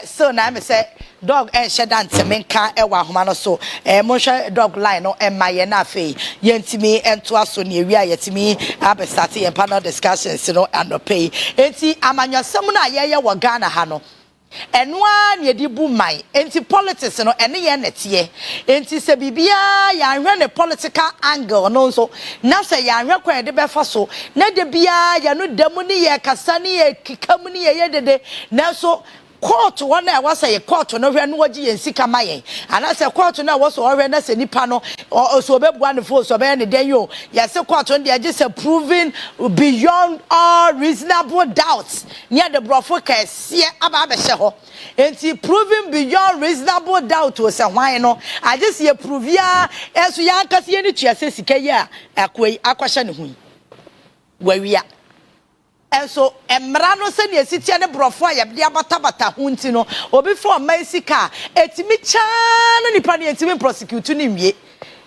So now me say dog shedan temenka ewa homa no so mo hwe dog line no maye na fe yentimi ento aso ne ewia yetimi abestart yen panel discussions no anope enti amanyosem na ye wo Ghana ha no enwa ne di bu mai enti politics no ene ye nete enti se bibia ya hwe ne political angle no so na se ya hwe kwa de befa so na de bia ya no damu ne ye kasa ne ye kikamu ne ye dede na so court one na was say court no hwe no wagi ensika mayen ana say court na was so hwe na se nipa no so bebu an fo so be ne den yo ya say court no dey just proving beyond all reasonable doubts near the brofo kase aba be hye ho enti proving beyond reasonable doubt o say hwan no I just ye prove ya enso ya kase ye ni tua se sika ye akoi akwahye ne hu wawia. And so, Emrano send ye city and a brofwa, ya batabata hunti no, or before Mexica, etimi chan and nipani etimi prosecuting him ye.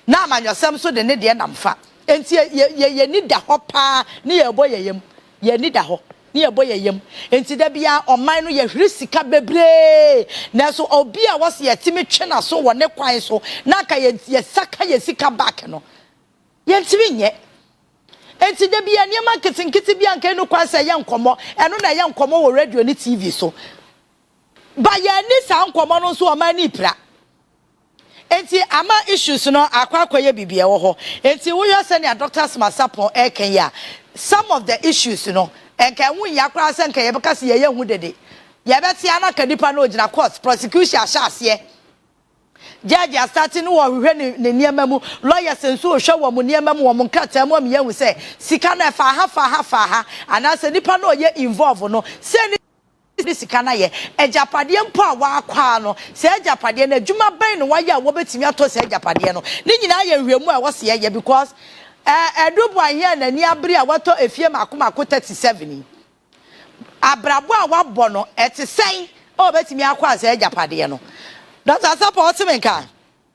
Now, man, yourself so the need the namfa. And ye need the hopper near boy yem, ye need a hop. Near boy yem, and see there be on mine ye risika bebre. Now so obia was ye timid chena so one ne quine so naka ye saka ye sika back no. Yen timid ye. Enti de bia niam kiti bia nka no kwasa ye nkomo eno na ye nkomo wo radio ni TV so ba ye ni sa nkomo no so o ma ni pra enti ama issues no akwakoye bibia wo ho enti wo yo se ne doctors masapon eken ya some of the issues enka hu ya kra se nka ye beka se ye hu dede ye beti ana kadipa no ogina court prosecution asase Judge are starting wo hwe ne niema mu lawyers nso hwe wo mu niema mu wo mu nkata mu am ye hu se sika na fa ha ana se nipa no ye involve no se ni sika na ye ejapade mpo a wa akwa no se ejapade na adwuma ban no wa ye a wo betimi ato se ejapade no ni nyina ye hwemu a wo se ye because Adu Boahen na ni abri a wato efie makoma 37 abrabo a wabɔ no etisen o betimi akwa se ejapade no. Dr. Support me ka.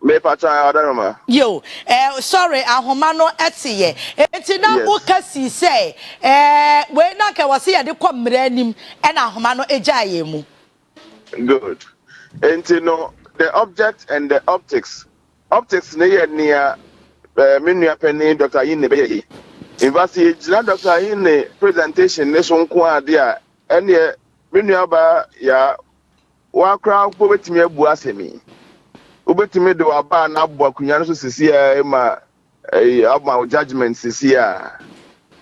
Me pacha adaroma. Yo, sorry, ahoma no etiye. Enti na uka si say, we na ka wase ya de kwamre anim e na ahoma no ejaye mu. Good. Enti no the object and the optics. Optics ne ye near menu penny Dr. Yin be. Invasi jina Dr. Yin presentation ne so nko ade a ene menu aba ya wa crowd ko betimi abu asemi obetimi de wa ba na abu akunya no so sisi e ma ama judgment sisi a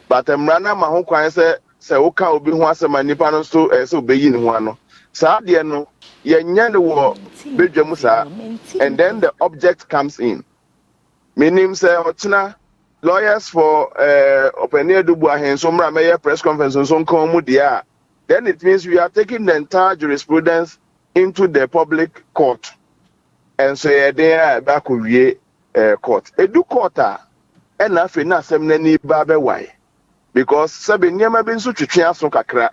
but emrana ma ho kwan se wo ka obi ho asema nipa no so se obeyi ne ho ano sa de no ye nya ne wo bedwam sa and then the object comes in meaning say otuna lawyers for Adu Boahen so mra me press conference so nkan mu dia then it means we are taking the entire jurisprudence into the public court and so there back we court edu court and na fe na asem na ni ba be why because sabe niam be nso twetwe aso kakra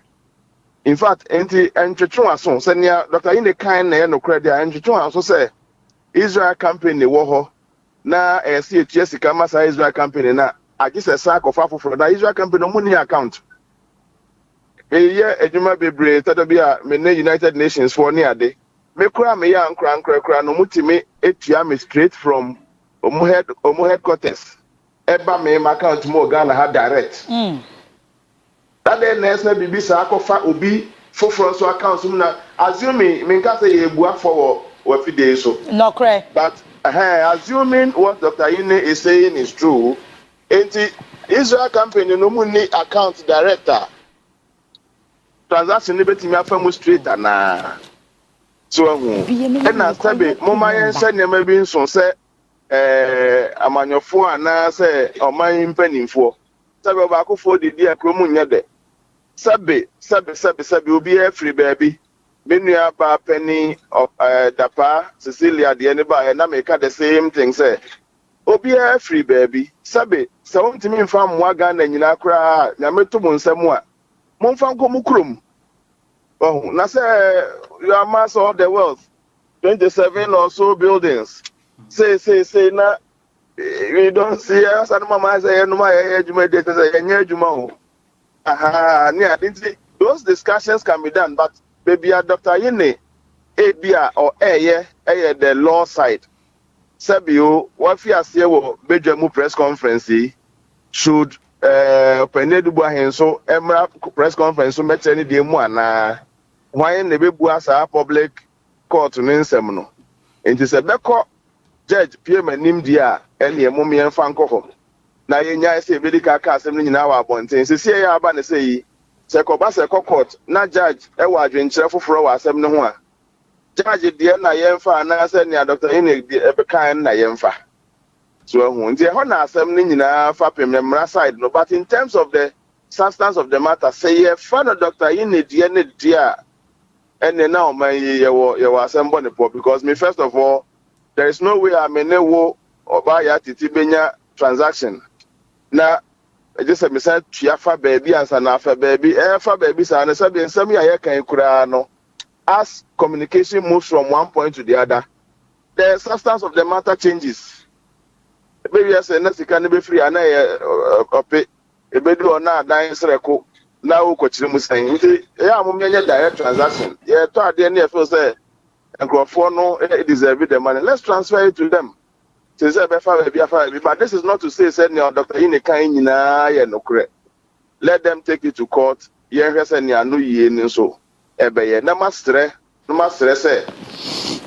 in fact enti entwetwe aso se nia Dr. Yin kan na ye no credit entwetwe aso say Israel company wo ho na se etua sika masa Israel company na agise sack of afoforo na Israel company mo ni account eye ejuma bebre tado bia me United Nations for ni ade me kura me ya nkra no mutimi etua me straight from omu headquarters eba me my account mo Ghana ha direct that day next na bibi sa akofa obi for so account na assuming me nka say ye bua for what fide so no correct but assuming what Dr. Ine is saying is true enti Israel company no mu ni account director transaction ni betimi afamu straight na so na sabe moma yen se nema bi nso se amanyofo ana se oman mpanimfo sabe ba akofo didi akromu nyede sabe obi free baby menua ba penny of dapa Cecilia de ne ba na make the same thing say obi free baby sabe se wontimi mfa mwa Ghana nyina kra na meto mo nsam a momfa nko mu krom oh na say you are master of the wealth 27 or so buildings say na we don't see us and mama say no my ejuma dey say enya ejuma o ni I didn't say those discussions can be done but baby Dr. Yene ebia or the law side sabio what fi ase wo bedwamu press conference should Adu Boahen so emra press conference so meche ni de mu ana why na bebu asa public court no nsem no enti se beko judge PM anim dia ene emom yen fa nkoko na yenya se medical ka asem nyina wa abonten se sie ya aba ne se yi se ko ba se court na judge e wa adwenkyere foforo wa asem ne ho a judge de na yen fa na se ne Dr. Ine e be kan na yen fa so hu nti ho na asem ne nyina fa pem ne mra side no but in terms of the substance of the matter say ye fa no Dr. Ine de ne dia and then now my you were assembled because me first of all there is no way I may know or buy Yaa Titi benya transaction now just a message chiafa baby and sanafa baby fa baby sana sabi nsami ya kan kura no as communication moves from one point to the other the substance of the matter changes baby as a nasika ne be free ana ope ebedu ona dan sreko na ukochire musan nti ya amumyenye direct transaction ye to ade na feel say enkrofo no deserve the money let's transfer it to them say say be fa be but this is not to say Dr. Ine kan nyina ye nokre let them take it to court ye hwese ne anu yie ni so ebeye na mastre say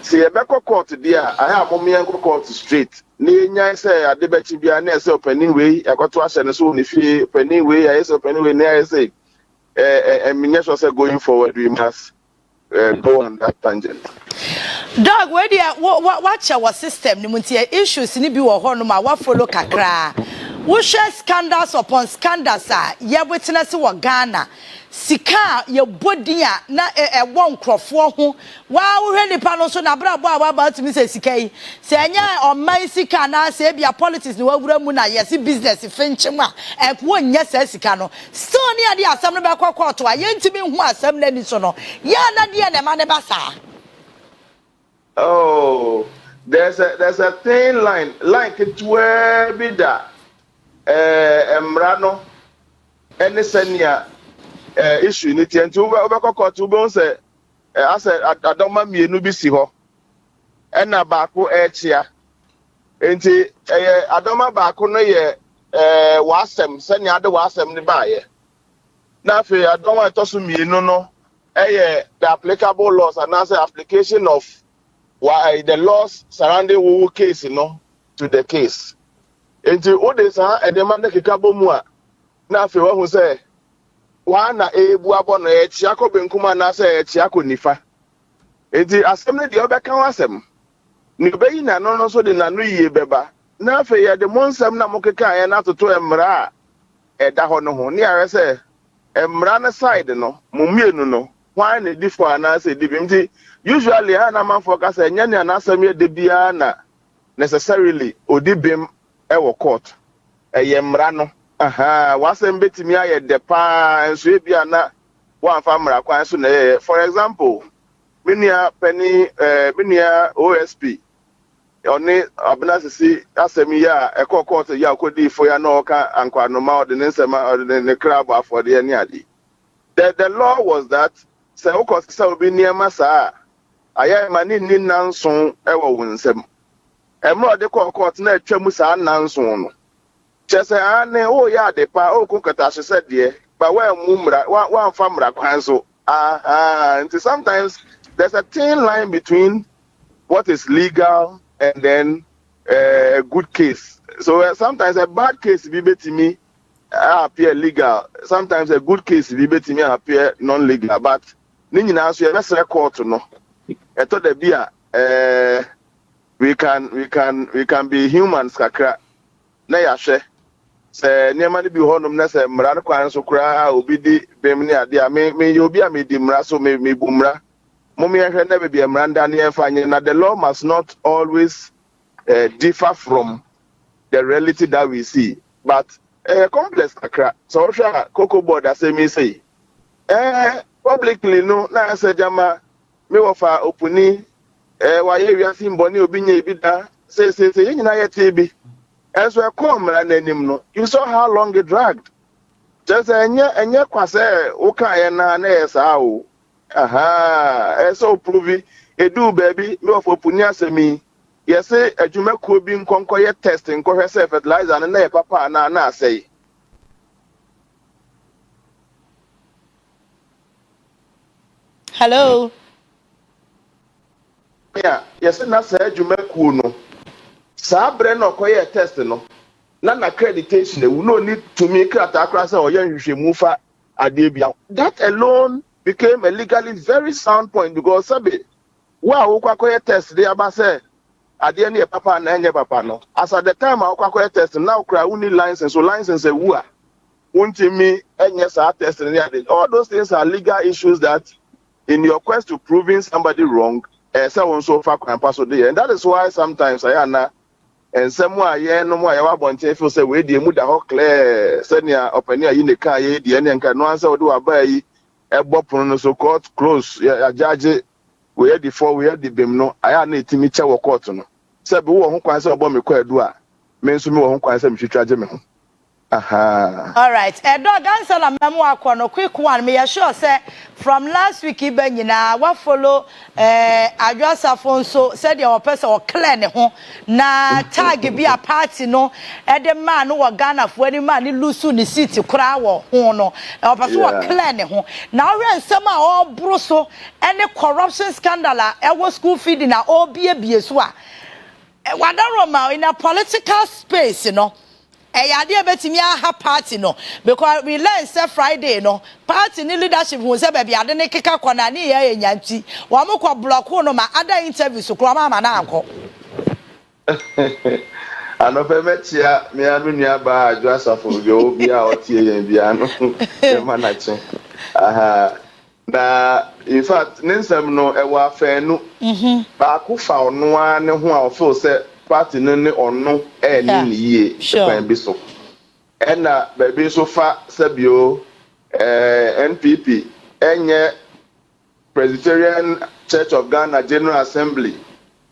see e be court dia I amumyen court straight ni nya say ade be chi bia na say opening way ekoto ahye ne so ni fie opening way I say opening way na say and going forward, we must go on that tangent. Dog, where do you watch our system? The issues in the Honoma, what follow Kakra. We share scandals upon scandals, ya witness wa Ghana. Sika, your body, na a one crop for who. Wow, really, Panoso, na bra about to Mrs. Sika. Say, or my Sika, na say, be a politics, no, Muna, yes, business, Finchema, and one, yes, Sikano. So near the assembly back quarter, I ain't to me who are some Lennisono. Yana, dear, the Manabasa. Oh, there's a thin line, like it where be that. Emrano, any senior issue in it, and to Obako to Bone say, I said, I don't mind me, no be see her. And a bako here. And I don't mind bako no ye, wasem, senior other wasem the buyer. Now, I don't want to toss me, no, the applicable laws and answer application of why the laws surrounding who case, to the case. Enti odesa edemande kikabo mu a na afi wo hu se wa na ebu abo na echi akobe nkuma na se echi akonifa enti asem ne de obeka wasem ni obeyi na no so de na no yie beba na afi ye de monsem na mokeka ya na toto emra eda ho no ho ni are se emra na side no mumienu no why na di for na se di bimti usually na man focus enya ne na asem ye de bia na necessarily odibim ewo court eyemra no wasem betimi aye de pa enso ebia na wan fa mra kwan so na for example minia penny minia OSP oni abnasisi asemi ya ekọ court ya kodi fo ya na oka ankwa no ma ordinance ma ordinance crab afọ de ani adi the law was that say ukọ say obi niema saa ayɛ ma ne nni nanso ɛwɔ wo nsɛm ɛmra ɔde kɔ court na atwa mu saa nanso no kyɛ sɛ ane woyɛ ade pa ɔkɔ nkatahye sɛ deɛ ba wɔammu mmara wɔamfa mmara kwan so and sometimes there's a thin line between what is legal and then a good case. So sometimes a bad case be betimi appear legal. Sometimes a good case be betimi appear non-legal. But ni nyina so best record no. Eto de bia we can be humans kakra na ya hwe. Se niam ni bi honom na se mra no kwan so kra obi di bem ni ade a me obi a me di mra so me bu mra. Mommy and never be a Miranda and the law must not always differ from the reality that we see. But complex crack. So Cocoa board as me say. Publicly no na say jama me offer opuni why you seen boni obinya bida say you na yet as we come and no. You saw how long it dragged. Just enya kwase uka na esa so prove edu baby me of opunya semi yes say adwuma ko bi nkonko ye test nko hwe say fertilizer na ye papa na say hello yeah yes na say adwuma ko no sa bre no ko ye test no na accreditation e we no need to make krata akra say o ye nhwehwemu fa ade bia that alone became a legally very sound point because sabi wow ukwakoye test dey aba say ade na papa na enye papa no as at the time ukwakoye test now kra uni license so license ewu a untimi enye sa test ni ade all those things are legal issues that in your quest to proving somebody wrong say won so fa kwan pass dey and that is why sometimes ayana and somewhere ye no mo ayewa bonche feel say we dey mu da ho clear senior opani ayi ne kan ye dey ne nka no answer we do aba yi ebopun no so court close ya judge we had the four we had the bem no aya na etimi che wo court no se be wo ho kwan se obo me kwa adu a me nso me wo ho kwan se me twitwa je me ho all right dog answer na memo akọ quick one me sure say from last week ibe nyina wa follow Adwoa Safo so said your person or clear ne ho na tag bi a party no the man no wa Ghana fo any man ni lusu ni city kura wo ho no e person wa clear ne ho na we nsem a all bro so any corruption scandal e wo school feeding na all bie so a wadaroma in a political space you know Eyade betimi aha party no because we learn say Friday no party ni leadership hu say baby ade ne keka kona ni ye nyanti wo mo kwa block no ma other interviews so kro ma na anko anope metia me anu nua ba Adwoa Safo bi obi a otie yen bia no e ma na che na in fact nensem no e wa fa nu ba ku fa ono a ne ho a o feel say party no ne ono ni yie kwan bi so na baby so fa sabio NPP enye Presbyterian Church of Ghana General Assembly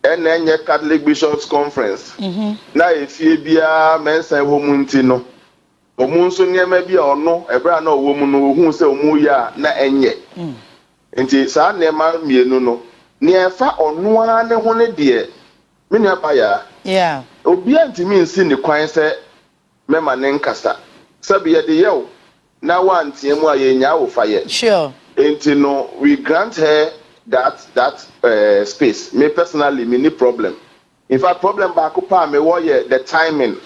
enye Catholic Bishops Conference na efie bia mensa wo munti no omu nso niema bia ono ebra na owo mu no hu se omu ya na enye nti sa niema mienu no ne fa ono a ne ho ne de mini apaya yeah obi antimi nsi ni kwan se mema ne nkasa sabi ye de yew na wantie mu ayenya wo faye sure enti no we grant her that space me personally me ni problem in fact problem ba ko pa me wo ye the timing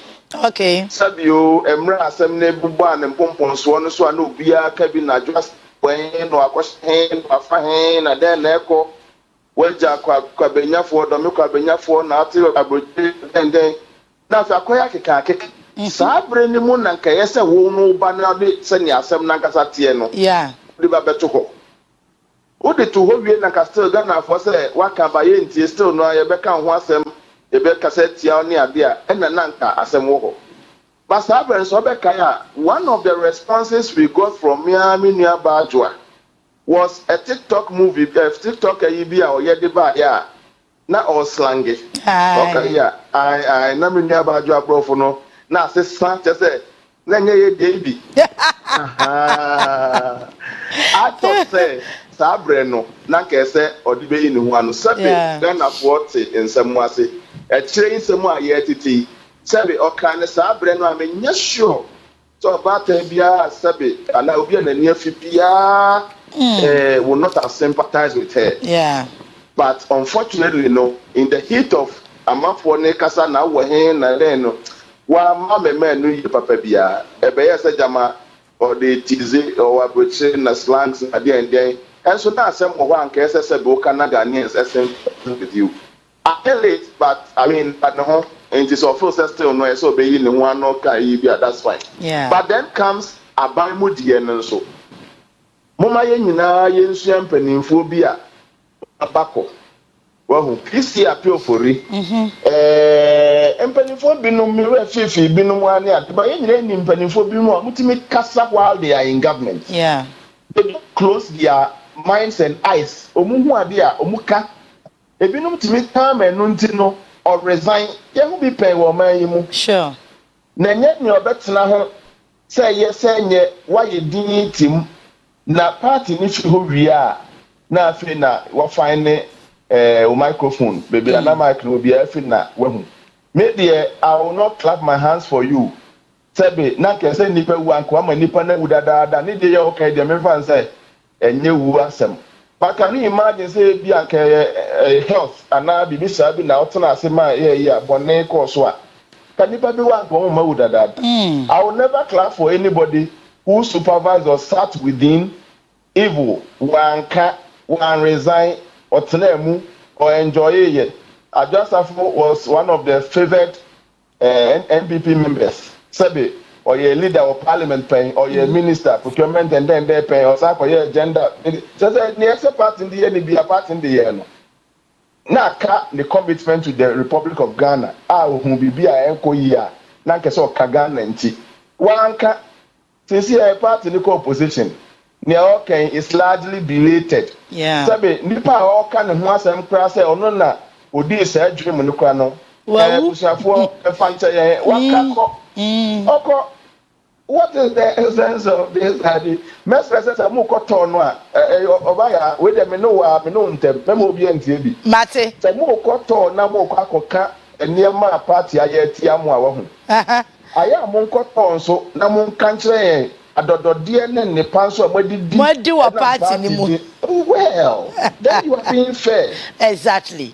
okay sabi o emra asem na bubu an mpompon so no so na obi aka bi na just when no akwhen afa hen na den na eko weja kwa benyafo do me kwa benyafo na ati abroje den na fa koya keka sabre ni mu na nka yese wo no ba na de se ni asem na nkasa tie no yeah de ba beto ko o de to ho wie na ka still Ghana for say waka ba ye ntie still no ye beka ho asem ye beka se tia ni ade a na nka asem wo ho but sabre so beka ya one of the responses we got from Miami near Adwoa was a TikTok movie, TikTok be or yediba ya na or slangy. Okay, yeah. I never knew about your bro no. Now say slang just say then ye baby. I thought say sabre no na kese odibe yi ne ho ano sabe Ghana for te nsɛm ase ɛkyerɛ nsɛm a Yaa Titi sabe ɔka ne sabre no amenya sure so bata bia sabe ana obi na ni afi bia will not have sympathized with her but unfortunately no in the heat of amafo ne kasa na wo he na then no wa mama no yi papa bia ebe ya se jama or the tize or abroche na slangs na dey and then and so na asem wo anka ese se be Canada Ghanaians esem with you I tell it but I mean but no and it's of course still no so be yi ne ho ano ka yi bia that's fine but then comes abamu die no so mama ye nyina ye nsua mpanimfo bi a abako wahu PC appeal for it mpanimfo binom me refifi binom ani adba ye nyina ni mpanimfo binom a mutimi kasa while they are in government they don't close their minds and eyes omuhu ade a omuka ebinom timi time enu ntino or resign ye hu bi pay wo man yi mu sure na nye ni obetena ho say yes nye why din tim na party ni fi ho wi a na afi na wo find o microphone baby na mic no be afi na wahu me there I will not clap my hands for you sebe na ke say nipa wu anko ama nipa na wu dada ni dey okay dey me fan say enye wu asem but can you imagine say bi anka health ana bibi sabi na otena asema ya bonne course a can nipa bi wan ko ma wu dada I will never clap for anybody who supervise or sat within evil wanka wan resign or tenemu or enjoy it. Adwoa Safo was one of the favored NPP members. Sabi or your leader of parliament paying or your minister procurement and then they pay or for your gender. Just the extra part in the end be a part in the end. Now the commitment to the Republic of Ghana. Who be a enko year. Na keso Kagana nti. Wanka since a part in the opposition. Okay, is largely belated. Sabe nipa o kan ho asem kra say ono na odi say dream no kra no. Busafo fancha ye wakako. Oko what is the essence of this daddy? Mestre say mu koto no a obaya we dem no wa me no ntem me mo bi antie bi. Mate. Say mu koto na mu kwakoka eniema party ayetia mu a wo ho. Aya mu koto nso na mu kankyere adododie ne ne panso amadi wa party ni mu well then you are being fair exactly